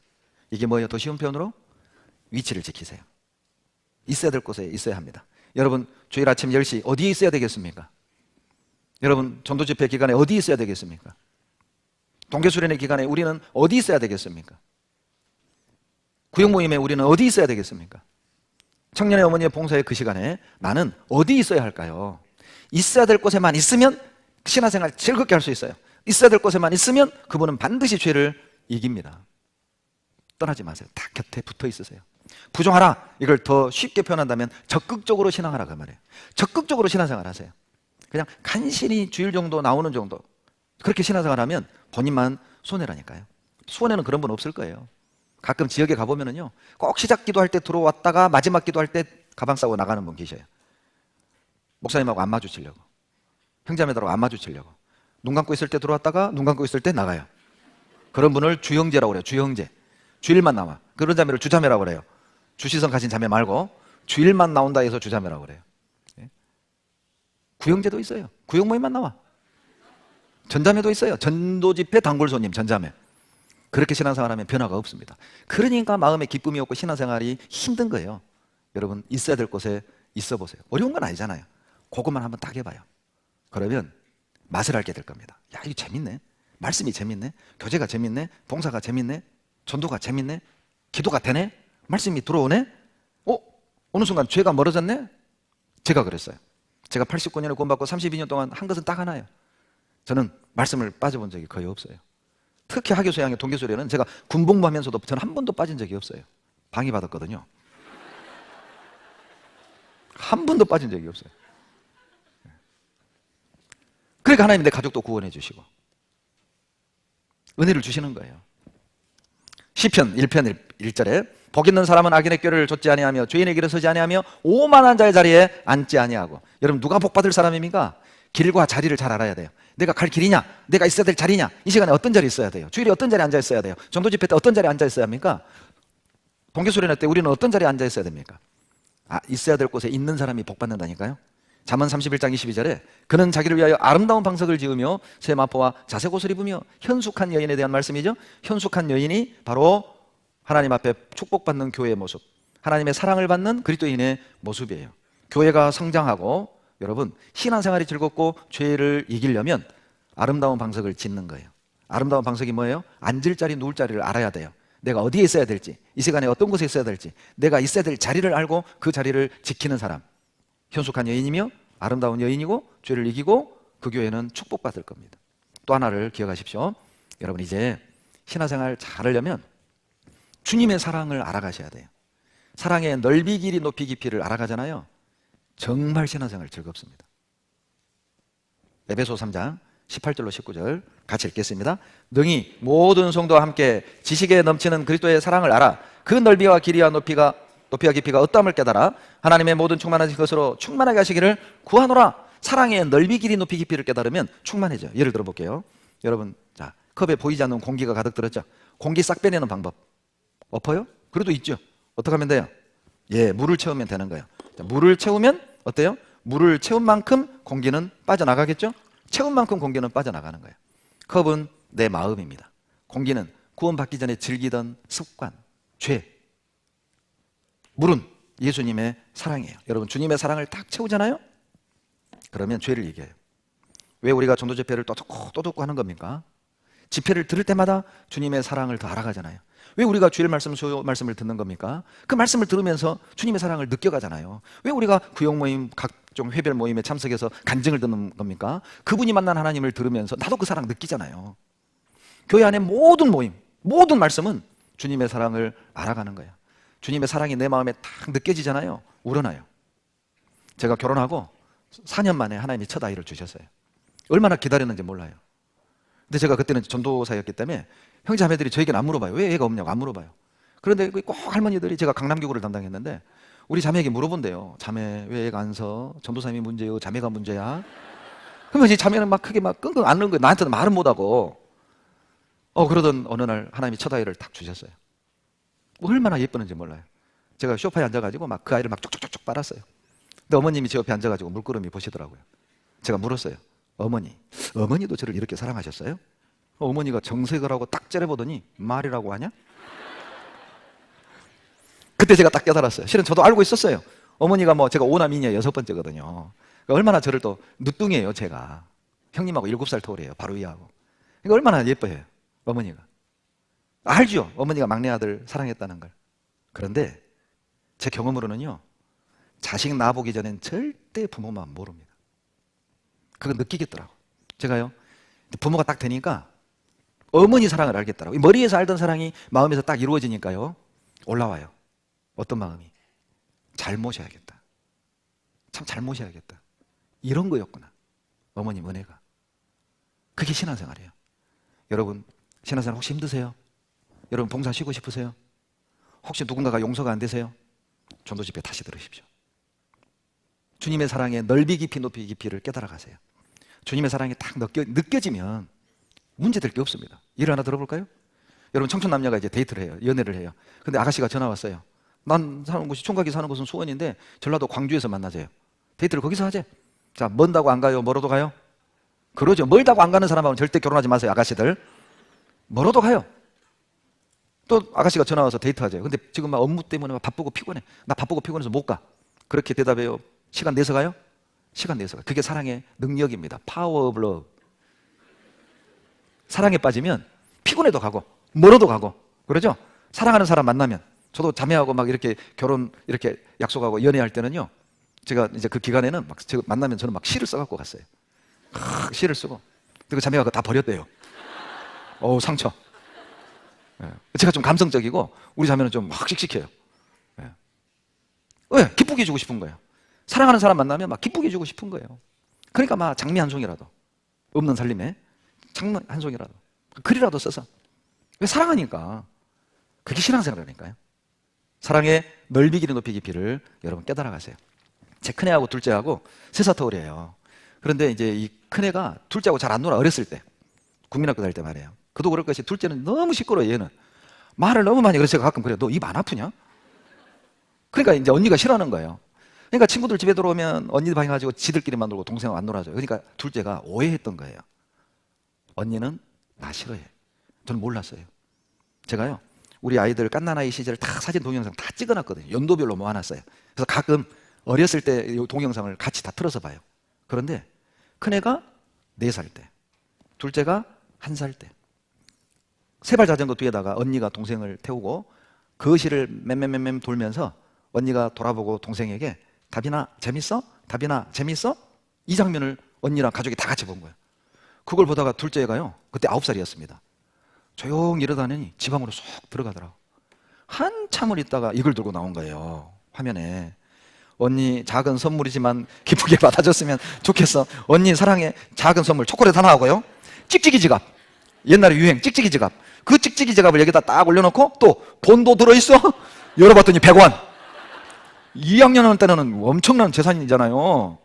이게 뭐예요? 더 쉬운 표현으로 위치를 지키세요. 있어야 될 곳에 있어야 합니다. 여러분, 주일 아침 10시 어디에 있어야 되겠습니까? 여러분, 전도집회 기간에 어디 있어야 되겠습니까? 동계수련회 기간에 우리는 어디 있어야 되겠습니까? 구역모임에 우리는 어디 있어야 되겠습니까? 청년의 어머니의 봉사의 그 시간에 나는 어디 있어야 할까요? 있어야 될 곳에만 있으면 신앙생활 즐겁게 할 수 있어요. 있어야 될 곳에만 있으면 그분은 반드시 죄를 이깁니다. 떠나지 마세요. 다 곁에 붙어 있으세요. 부종하라. 이걸 더 쉽게 표현한다면 적극적으로 신앙하라 그 말이에요. 적극적으로 신앙생활 하세요. 그냥 간신히 주일 정도 나오는 정도 그렇게 신앙생활하면 본인만 손해라니까요. 수원에는 그런 분 없을 거예요. 가끔 지역에 가보면은요, 꼭 시작 기도할 때 들어왔다가 마지막 기도할 때 가방 싸고 나가는 분 계셔요. 목사님하고 안 마주치려고, 형제자매들하고 안 마주치려고, 눈 감고 있을 때 들어왔다가 눈 감고 있을 때 나가요. 그런 분을 주형제라고 그래요. 주형제. 주일만 나와. 그런 자매를 주자매라고 그래요. 주시성 가진 자매 말고 주일만 나온다 해서 주자매라고 그래요. 구형제도 있어요. 구형 모임만 나와. 전자매도 있어요. 전도집회 단골 손님 전자매. 그렇게 신앙생활하면 변화가 없습니다. 그러니까 마음에 기쁨이 없고 신앙생활이 힘든 거예요. 여러분, 있어야 될 곳에 있어 보세요. 어려운 건 아니잖아요. 그것만 한번 딱 해봐요. 그러면 맛을 알게 될 겁니다. 야, 이거 재밌네. 말씀이 재밌네. 교제가 재밌네. 봉사가 재밌네. 전도가 재밌네. 기도가 되네. 말씀이 들어오네. 어느 순간 죄가 멀어졌네. 제가 그랬어요. 제가 89년에 구원받고 32년 동안 한 것은 딱 하나예요. 저는 말씀을 빠져본 적이 거의 없어요. 특히 하교소양의 동계수련은 제가 군복무하면서도 저는 한 번도 빠진 적이 없어요. 방해받았거든요. 한 번도 빠진 적이 없어요. 그러니까 하나님이 내 가족도 구원해 주시고 은혜를 주시는 거예요. 시편 1편 1절에 복 있는 사람은 악인의 꾀를 좇지 아니하며 죄인의 길에 서지 아니하며 오만한 자의 자리에 앉지 아니하고. 여러분, 누가 복 받을 사람입니까? 길과 자리를 잘 알아야 돼요. 내가 갈 길이냐? 내가 있어야 될 자리냐? 이 시간에 어떤 자리에 있어야 돼요? 주일에 어떤 자리에 앉아 있어야 돼요? 전도집회 때 어떤 자리에 앉아 있어야 합니까? 동계수련회 때 우리는 어떤 자리에 앉아 있어야 됩니까? 있어야 될 곳에 있는 사람이 복 받는다니까요. 잠언 31장 22절에 그는 자기를 위하여 아름다운 방석을 지으며 새 마포와 자색 옷을 입으며 현숙한 여인에 대한 말씀이죠. 현숙한 여인이 바로 하나님 앞에 축복받는 교회의 모습, 하나님의 사랑을 받는 그리스도인의 모습이에요. 교회가 성장하고 여러분, 신앙생활이 즐겁고 죄를 이기려면 아름다운 방석을 짓는 거예요. 아름다운 방석이 뭐예요? 앉을 자리, 누울 자리를 알아야 돼요. 내가 어디에 있어야 될지, 이 시간에 어떤 곳에 있어야 될지, 내가 있어야 될 자리를 알고 그 자리를 지키는 사람, 현숙한 여인이며 아름다운 여인이고 죄를 이기고 그 교회는 축복받을 겁니다. 또 하나를 기억하십시오. 여러분, 이제 신앙생활 잘하려면 주님의 사랑을 알아가셔야 돼요. 사랑의 넓이 길이 높이 깊이를 알아가잖아요. 정말 신앙생활 즐겁습니다. 에베소 3장 18절로 19절 같이 읽겠습니다. 능히 모든 성도와 함께 지식에 넘치는 그리스도의 사랑을 알아 그 넓이와 길이와 높이와 깊이가 어떠함을 깨달아 하나님의 모든 충만하신 것으로 충만하게 하시기를 구하노라. 사랑의 넓이, 길이, 높이, 깊이를 깨달으면 충만해져. 예를 들어 볼게요. 여러분, 자, 컵에 보이지 않는 공기가 가득 들었죠? 공기 싹 빼내는 방법 엎어요? 그래도 있죠. 어떻게 하면 돼요? 예, 물을 채우면 되는 거예요. 자, 물을 채우면 어때요? 물을 채운 만큼 공기는 빠져나가겠죠? 채운 만큼 공기는 빠져나가는 거예요. 컵은 내 마음입니다. 공기는 구원받기 전에 즐기던 습관, 죄. 물은 예수님의 사랑이에요. 여러분, 주님의 사랑을 딱 채우잖아요? 그러면 죄를 이겨요. 왜 우리가 전도 집회를 또 듣고 하는 겁니까? 집회를 들을 때마다 주님의 사랑을 더 알아가잖아요. 왜 우리가 주일 말씀, 수요 말씀을 듣는 겁니까? 그 말씀을 들으면서 주님의 사랑을 느껴가잖아요. 왜 우리가 구역 모임, 각종 회별 모임에 참석해서 간증을 듣는 겁니까? 그분이 만난 하나님을 들으면서 나도 그 사랑 느끼잖아요. 교회 안에 모든 모임, 모든 말씀은 주님의 사랑을 알아가는 거예요. 주님의 사랑이 내 마음에 딱 느껴지잖아요. 우러나요. 제가 결혼하고 4년 만에 하나님이 첫 아이를 주셨어요. 얼마나 기다렸는지 몰라요. 근데 제가 그때는 전도사였기 때문에 형제자매들이 저에게는 안 물어봐요. 왜 애가 없냐고 안 물어봐요. 그런데 꼭 할머니들이, 제가 강남교구를 담당했는데 우리 자매에게 물어본대요. 자매 왜 애가 안 서? 전도사님이 문제요? 자매가 문제야? 그러면 이제 자매는 막 크게 막 끙끙 앓는 거예요. 나한테는 말은 못하고. 그러던 어느 날 하나님이 첫 아이를 딱 주셨어요. 얼마나 예쁘는지 몰라요. 제가 소파에 앉아가지고 막 그 아이를 막 쪽쪽쪽쪽 빨았어요. 근데 어머님이 제 옆에 앉아가지고 물끄러미 보시더라고요. 제가 물었어요. 어머니도 저를 이렇게 사랑하셨어요? 어머니가 정색을 하고 딱 째려보더니 말이라고 하냐? 그때 제가 딱 깨달았어요. 실은 저도 알고 있었어요. 어머니가 제가 5남 2녀 6번째거든요. 그러니까 얼마나 저를 또 늦둥이에요, 제가. 형님하고 7살 터울이에요, 바로 위하고. 그러니까 얼마나 예뻐해요, 어머니가. 알죠? 어머니가 막내 아들 사랑했다는 걸. 그런데 제 경험으로는요, 자식 낳아보기 전엔 절대 부모 마음 모릅니다. 그거 느끼겠더라고. 제가요, 부모가 딱 되니까 어머니 사랑을 알겠더라고. 머리에서 알던 사랑이 마음에서 딱 이루어지니까요, 올라와요. 어떤 마음이? 잘 모셔야겠다. 참 잘 모셔야겠다. 이런 거였구나, 어머님 은혜가. 그게 신앙생활이에요. 여러분, 신앙생활 혹시 힘드세요? 여러분 봉사 쉬고 싶으세요? 혹시 누군가가 용서가 안 되세요? 전도 집회 다시 들으십시오. 주님의 사랑의 넓이 깊이 높이 깊이를 깨달아 가세요. 주님의 사랑이 딱 느껴지면 문제될 게 없습니다. 예를 하나 들어볼까요? 여러분, 청춘 남녀가 이제 데이트를 해요. 연애를 해요. 근데 아가씨가 전화 왔어요. 난 사는 곳이, 총각이 사는 곳은 수원인데 전라도 광주에서 만나재요. 데이트를 거기서 하재. 자, 먼다고 안 가요? 멀어도 가요? 그러죠. 멀다고 안 가는 사람하고는 절대 결혼하지 마세요, 아가씨들. 멀어도 가요. 또 아가씨가 전화 와서 데이트하재요. 근데 지금 막 업무 때문에 막 바쁘고 피곤해. 나 바쁘고 피곤해서 못 가. 그렇게 대답해요. 시간 내서 가요? 시간 내서 가요. 그게 사랑의 능력입니다. Power of love. 사랑에 빠지면 피곤해도 가고 멀어도 가고 그러죠? 사랑하는 사람 만나면, 저도 자매하고 막 이렇게 결혼 이렇게 약속하고 연애할 때는요, 제가 이제 그 기간에는 막 제가 만나면 저는 막 시를 써갖고 갔어요. 시를 쓰고. 근데 그 자매가 그거 다 버렸대요. 상처. 제가 좀 감성적이고 우리 자매는 좀 확 씩씩해요. 왜? 기쁘게 해주고 싶은 거예요. 사랑하는 사람 만나면 막 기쁘게 해주고 싶은 거예요. 그러니까 막 장미 한 송이라도, 없는 살림에 장미 한 송이라도, 글이라도 써서. 왜? 사랑하니까. 그게 신앙생활이니까요. 사랑의 넓이 길이 높이 깊이를 여러분 깨달아 가세요. 제 큰애하고 둘째하고 3살 터울이에요. 그런데 이제 이 큰애가 둘째하고 잘 안 놀아. 어렸을 때, 국민학교 다닐 때 말이에요. 그도 그럴 것이 둘째는 너무 시끄러워. 얘는 말을 너무 많이. 그래서 제가 가끔 그래요. 너 입 안 아프냐? 그러니까 이제 언니가 싫어하는 거예요. 그러니까 친구들 집에 들어오면 언니들 방에 가지고 지들끼리만 놀고 동생하고 안 놀아줘요. 그러니까 둘째가 오해했던 거예요. 언니는 나 싫어해. 저는 몰랐어요. 제가요, 우리 아이들 갓난아이 시절 다 사진 동영상 다 찍어놨거든요. 연도별로 모아놨어요. 그래서 가끔 어렸을 때 이 동영상을 같이 다 틀어서 봐요. 그런데 큰애가 4살 때, 둘째가 1살 때, 세발 자전거 뒤에다가 언니가 동생을 태우고 거실을 맴맴맴맴 돌면서 언니가 돌아보고 동생에게 다빈아 재밌어? 다빈아 재밌어? 이 장면을 언니랑 가족이 다 같이 본 거예요. 그걸 보다가 둘째가요, 그때 9살이었습니다. 조용히 이러다니 집 안으로 쏙 들어가더라고. 한참을 있다가 이걸 들고 나온 거예요, 화면에. 언니 작은 선물이지만 기쁘게 받아줬으면 좋겠어. 언니 사랑해. 작은 선물 초콜릿 하나 하고요. 찍찍이 지갑. 옛날에 유행 찍찍이 지갑. 그 찍찍이 지갑을 여기다 딱 올려놓고 또 돈도 들어있어. 열어봤더니 100원. 2학년 때는 엄청난 재산이잖아요.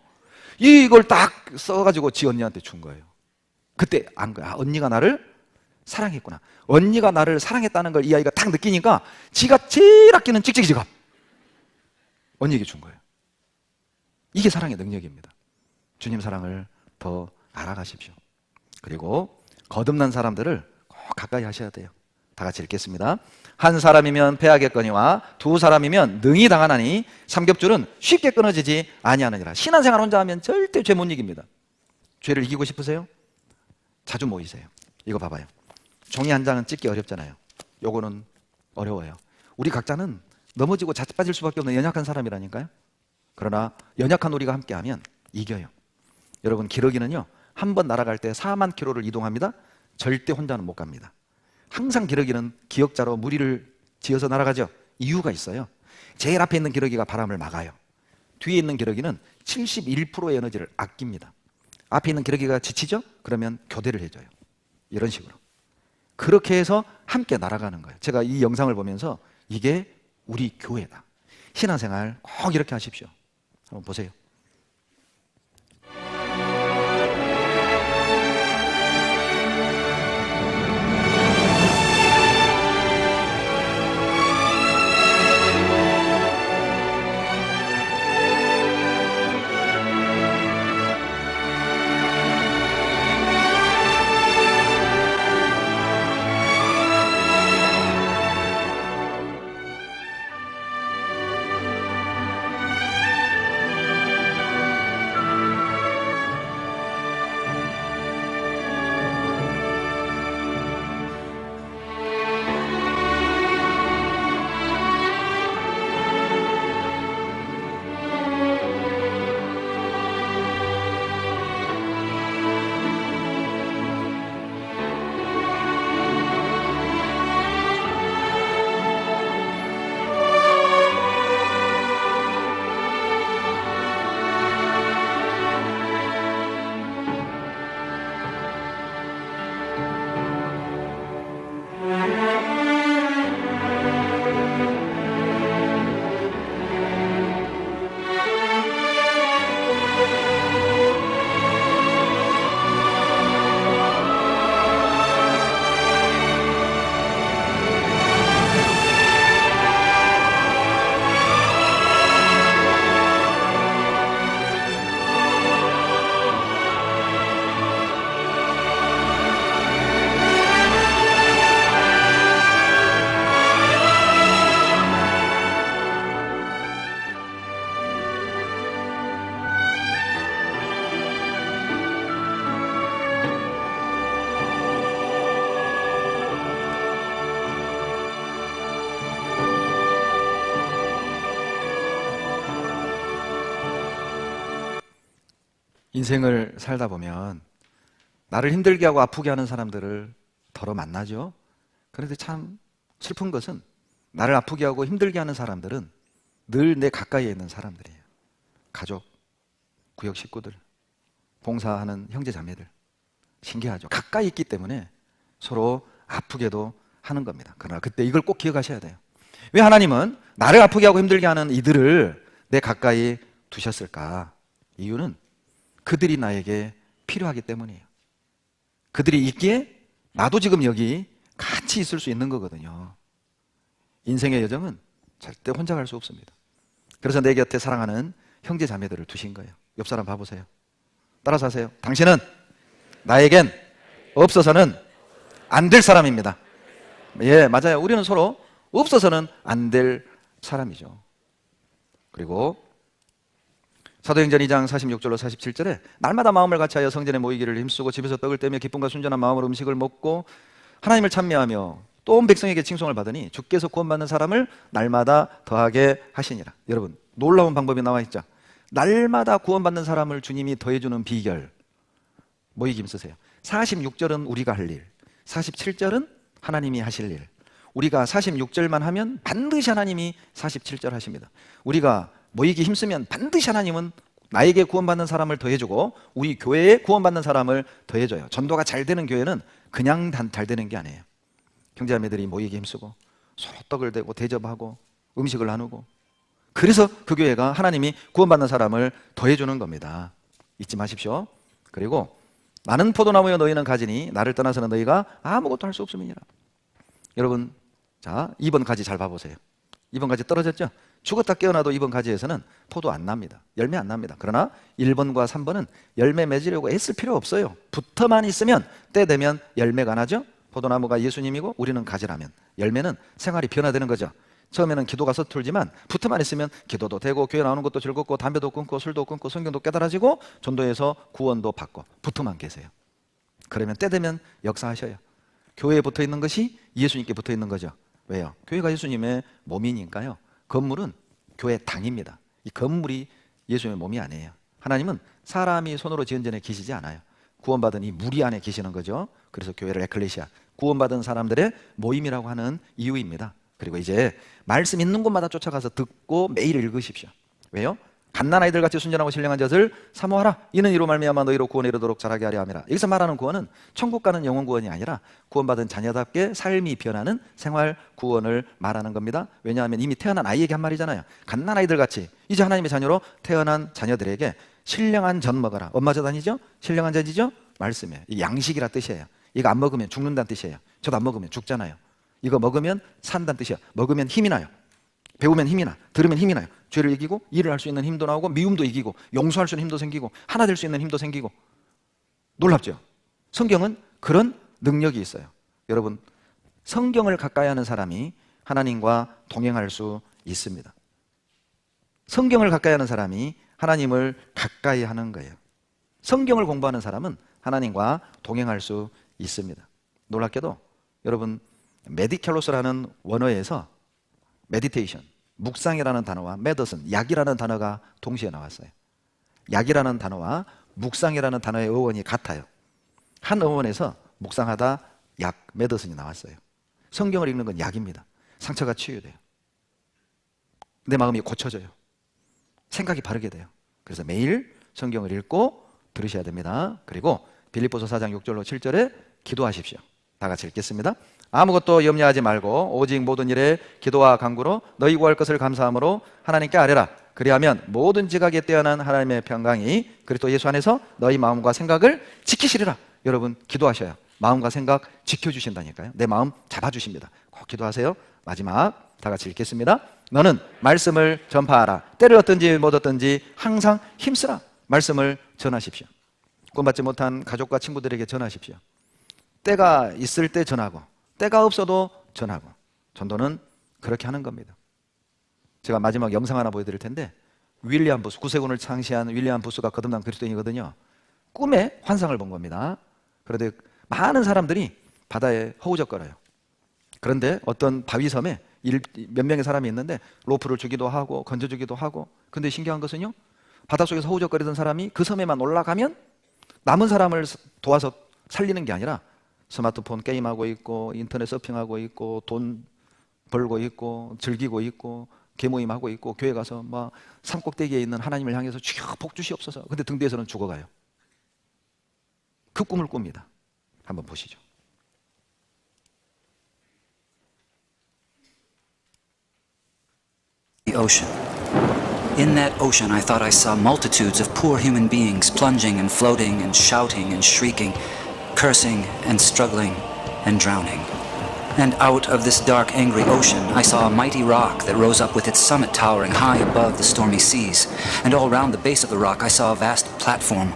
이걸 딱 써가지고 지 언니한테 준 거예요. 그때 안 거야. 언니가 나를 사랑했구나. 언니가 나를 사랑했다는 걸 이 아이가 딱 느끼니까 지가 제일 아끼는 찍찍이 지갑 언니에게 준 거예요. 이게 사랑의 능력입니다. 주님 사랑을 더 알아가십시오. 그리고 거듭난 사람들을 꼭 가까이 하셔야 돼요. 다 같이 읽겠습니다. 한 사람이면 패하겠거니와 두 사람이면 능히 당하나니 삼겹줄은 쉽게 끊어지지 아니하느니라. 신앙생활 혼자 하면 절대 죄 못 이깁니다. 죄를 이기고 싶으세요? 자주 모이세요. 이거 봐봐요. 종이 한 장은 찢기 어렵잖아요. 요거는 어려워요. 우리 각자는 넘어지고 자빠질 수밖에 없는 연약한 사람이라니까요. 그러나 연약한 우리가 함께하면 이겨요. 여러분, 기러기는요 한 번 날아갈 때 4만 킬로를 이동합니다. 절대 혼자는 못 갑니다. 항상 기러기는 기역자로 무리를 지어서 날아가죠. 이유가 있어요. 제일 앞에 있는 기러기가 바람을 막아요. 뒤에 있는 기러기는 71%의 에너지를 아낍니다. 앞에 있는 기러기가 지치죠? 그러면 교대를 해줘요. 이런 식으로. 그렇게 해서 함께 날아가는 거예요. 제가 이 영상을 보면서 이게 우리 교회다. 신앙생활 꼭 이렇게 하십시오. 한번 보세요. 인생을 살다 보면 나를 힘들게 하고 아프게 하는 사람들을 더러 만나죠. 그런데 참 슬픈 것은 나를 아프게 하고 힘들게 하는 사람들은 늘 내 가까이에 있는 사람들이에요. 가족, 구역 식구들, 봉사하는 형제 자매들. 신기하죠. 가까이 있기 때문에 서로 아프게도 하는 겁니다. 그러나 그때 이걸 꼭 기억하셔야 돼요. 왜 하나님은 나를 아프게 하고 힘들게 하는 이들을 내 가까이 두셨을까? 이유는 그들이 나에게 필요하기 때문이에요. 그들이 있기에 나도 지금 여기 같이 있을 수 있는 거거든요. 인생의 여정은 절대 혼자 갈 수 없습니다. 그래서 내 곁에 사랑하는 형제 자매들을 두신 거예요. 옆 사람 봐보세요. 따라서 하세요. 당신은 나에겐 없어서는 안 될 사람입니다. 예, 맞아요. 우리는 서로 없어서는 안 될 사람이죠. 그리고 사도행전 2장 46절로 47절에 날마다 마음을 같이하여 성전에 모이기를 힘쓰고 집에서 떡을 떼며 기쁨과 순전한 마음으로 음식을 먹고 하나님을 찬미하며 또 온 백성에게 칭송을 받으니 주께서 구원받는 사람을 날마다 더하게 하시니라. 여러분, 놀라운 방법이 나와 있죠. 날마다 구원받는 사람을 주님이 더해주는 비결, 모이기 힘쓰세요. 46절은 우리가 할 일, 47절은 하나님이 하실 일. 우리가 46절만 하면 반드시 하나님이 47절 하십니다. 우리가 모이기 힘쓰면 반드시 하나님은 나에게 구원받는 사람을 더해주고 우리 교회에 구원받는 사람을 더해줘요. 전도가 잘 되는 교회는 그냥 잘 되는 게 아니에요. 형제자매들이 모이기 힘쓰고 서로 떡을 대고 대접하고 음식을 나누고, 그래서 그 교회가 하나님이 구원받는 사람을 더해주는 겁니다. 잊지 마십시오. 그리고 나는 포도나무여 너희는 가지니 나를 떠나서는 너희가 아무것도 할 수 없음이니라. 여러분, 자, 2번 가지 잘 봐보세요. 2번 가지 떨어졌죠? 죽었다 깨어나도 2번 가지에서는 포도 안 납니다. 열매 안 납니다. 그러나 1번과 3번은 열매 맺으려고 애쓸 필요 없어요. 붙어만 있으면 때 되면 열매가 나죠? 포도나무가 예수님이고 우리는 가지라면 열매는 생활이 변화되는 거죠. 처음에는 기도가 서툴지만 붙어만 있으면 기도도 되고 교회 나오는 것도 즐겁고 담배도 끊고 술도 끊고 성경도 깨달아지고 전도해서 구원도 받고 붙어만 계세요. 그러면 때 되면 역사하셔요. 교회에 붙어 있는 것이 예수님께 붙어 있는 거죠. 왜요? 교회가 예수님의 몸이니까요. 건물은 교회 당입니다. 이 건물이 예수님의 몸이 아니에요. 하나님은 사람이 손으로 지은 전에 계시지 않아요. 구원받은 이 무리 안에 계시는 거죠. 그래서 교회를 에클레시아, 구원받은 사람들의 모임이라고 하는 이유입니다. 그리고 이제 말씀 있는 곳마다 쫓아가서 듣고 매일 읽으십시오. 왜요? 갓난아이들 같이 순전하고 신령한 젖을 사모하라. 이는 이로 말미암아 너희로 구원에 이르도록 자라게 하려 함이라. 여기서 말하는 구원은 천국 가는 영혼 구원이 아니라 구원받은 자녀답게 삶이 변하는 생활 구원을 말하는 겁니다. 왜냐하면 이미 태어난 아이에게 한 말이잖아요. 갓난아이들 같이 이제 하나님의 자녀로 태어난 자녀들에게 신령한 젖 먹어라. 엄마 젖 아니죠? 신령한 젖이죠? 말씀이에요. 이 양식이라 뜻이에요. 이거 안 먹으면 죽는다는 뜻이에요. 젖 안 먹으면 죽잖아요. 이거 먹으면 산다는 뜻이야. 먹으면 힘이 나요. 배우면 힘이 나. 들으면 힘이 나요. 죄를 이기고 일을 할 수 있는 힘도 나오고 미움도 이기고 용서할 수 있는 힘도 생기고 하나 될 수 있는 힘도 생기고. 놀랍죠? 성경은 그런 능력이 있어요. 여러분, 성경을 가까이 하는 사람이 하나님과 동행할 수 있습니다. 성경을 가까이 하는 사람이 하나님을 가까이 하는 거예요. 성경을 공부하는 사람은 하나님과 동행할 수 있습니다. 놀랍게도 여러분, 메디켈로스라는 원어에서 메디테이션, 묵상이라는 단어와 메더슨, 약이라는 단어가 동시에 나왔어요. 약이라는 단어와 묵상이라는 단어의 어원이 같아요. 한 어원에서 묵상하다 약, 메더슨이 나왔어요. 성경을 읽는 건 약입니다. 상처가 치유돼요. 내 마음이 고쳐져요. 생각이 바르게 돼요. 그래서 매일 성경을 읽고 들으셔야 됩니다. 그리고 빌립보서 4장 6절로 7절에 기도하십시오. 다 같이 읽겠습니다. 아무것도 염려하지 말고 오직 모든 일에 기도와 간구로 너희 구할 것을 감사함으로 하나님께 아뢰라. 그리하면 모든 지각에 뛰어난 하나님의 평강이 그리스도 예수 안에서 너희 마음과 생각을 지키시리라. 여러분, 기도하셔야 마음과 생각 지켜주신다니까요. 내 마음 잡아주십니다. 꼭 기도하세요. 마지막 다 같이 읽겠습니다. 너는 말씀을 전파하라. 때를 얻든지 못 얻든지 항상 힘쓰라. 말씀을 전하십시오. 구원받지 못한 가족과 친구들에게 전하십시오. 때가 있을 때 전하고 때가 없어도 전하고. 전도는 그렇게 하는 겁니다. 제가 마지막 영상 하나 보여드릴 텐데, 윌리엄 부스, 구세군을 창시한 윌리엄 부스가 거듭난 그리스도인이거든요. 꿈에 환상을 본 겁니다. 그런데 많은 사람들이 바다에 허우적거려요. 그런데 어떤 바위섬에 몇 명의 사람이 있는데 로프를 주기도 하고 건져주기도 하고, 근데 신기한 것은요, 바닷속에서 허우적거리던 사람이 그 섬에만 올라가면 남은 사람을 도와서 살리는 게 아니라 스마트폰 게임하고 있고 인터넷 서핑하고 있고 돈 벌고 있고 즐기고 있고 개모임하고 있고 교회 가서 막 산꼭대기에 있는 하나님을 향해서 주여 복 주시옵소서. 근데 등 뒤에서는 죽어가요. 그 꿈을 꿉니다. 한번 보시죠. The ocean. In that ocean, I thought I saw multitudes of poor human beings plunging and floating and shouting and shrieking, cursing and struggling and drowning. And out of this dark, angry ocean, I saw a mighty rock that rose up with its summit towering high above the stormy seas. And all round the base of the rock, I saw a vast platform.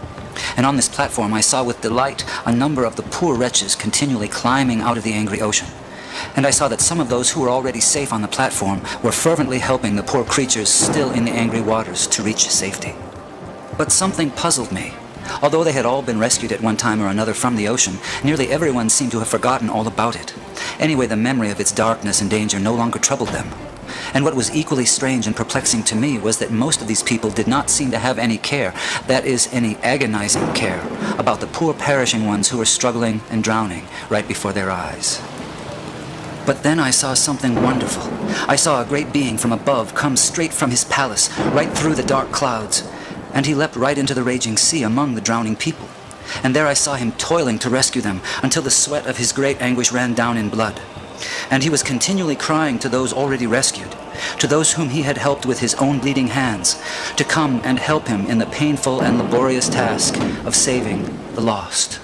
And on this platform, I saw with delight a number of the poor wretches continually climbing out of the angry ocean. And I saw that some of those who were already safe on the platform were fervently helping the poor creatures still in the angry waters to reach safety. But something puzzled me. Although they had all been rescued at one time or another from the ocean, nearly everyone seemed to have forgotten all about it. Anyway, the memory of its darkness and danger no longer troubled them. And what was equally strange and perplexing to me was that most of these people did not seem to have any care, that is, any agonizing care, about the poor perishing ones who were struggling and drowning right before their eyes. But then I saw something wonderful. I saw a great being from above come straight from his palace, right through the dark clouds. And he leapt right into the raging sea among the drowning people. And there I saw him toiling to rescue them until the sweat of his great anguish ran down in blood. And he was continually crying to those already rescued, to those whom he had helped with his own bleeding hands, to come and help him in the painful and laborious task of saving the lost.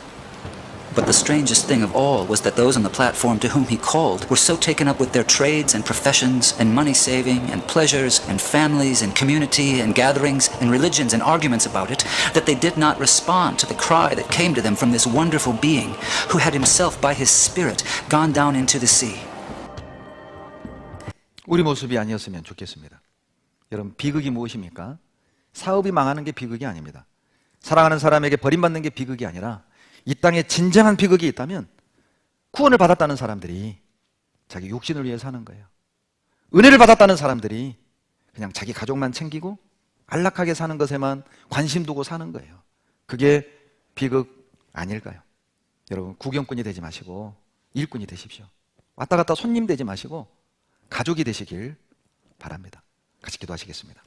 But the strangest thing of all was that those on the platform to whom he called were so taken up with their trades and professions and money saving and pleasures and families and community and gatherings and religions and arguments about it that they did not respond to the cry that came to them from this wonderful being who had himself by his spirit gone down into the sea. 우리 모습이 아니었으면 좋겠습니다. 여러분, 비극이 무엇입니까? 사업이 망하는 게 비극이 아닙니다. 사랑하는 사람에게 버림받는 게 비극이 아니라 이 땅에 진정한 비극이 있다면 구원을 받았다는 사람들이 자기 육신을 위해 사는 거예요. 은혜를 받았다는 사람들이 그냥 자기 가족만 챙기고 안락하게 사는 것에만 관심 두고 사는 거예요. 그게 비극 아닐까요? 여러분, 구경꾼이 되지 마시고 일꾼이 되십시오. 왔다 갔다 손님 되지 마시고 가족이 되시길 바랍니다. 같이 기도하시겠습니다.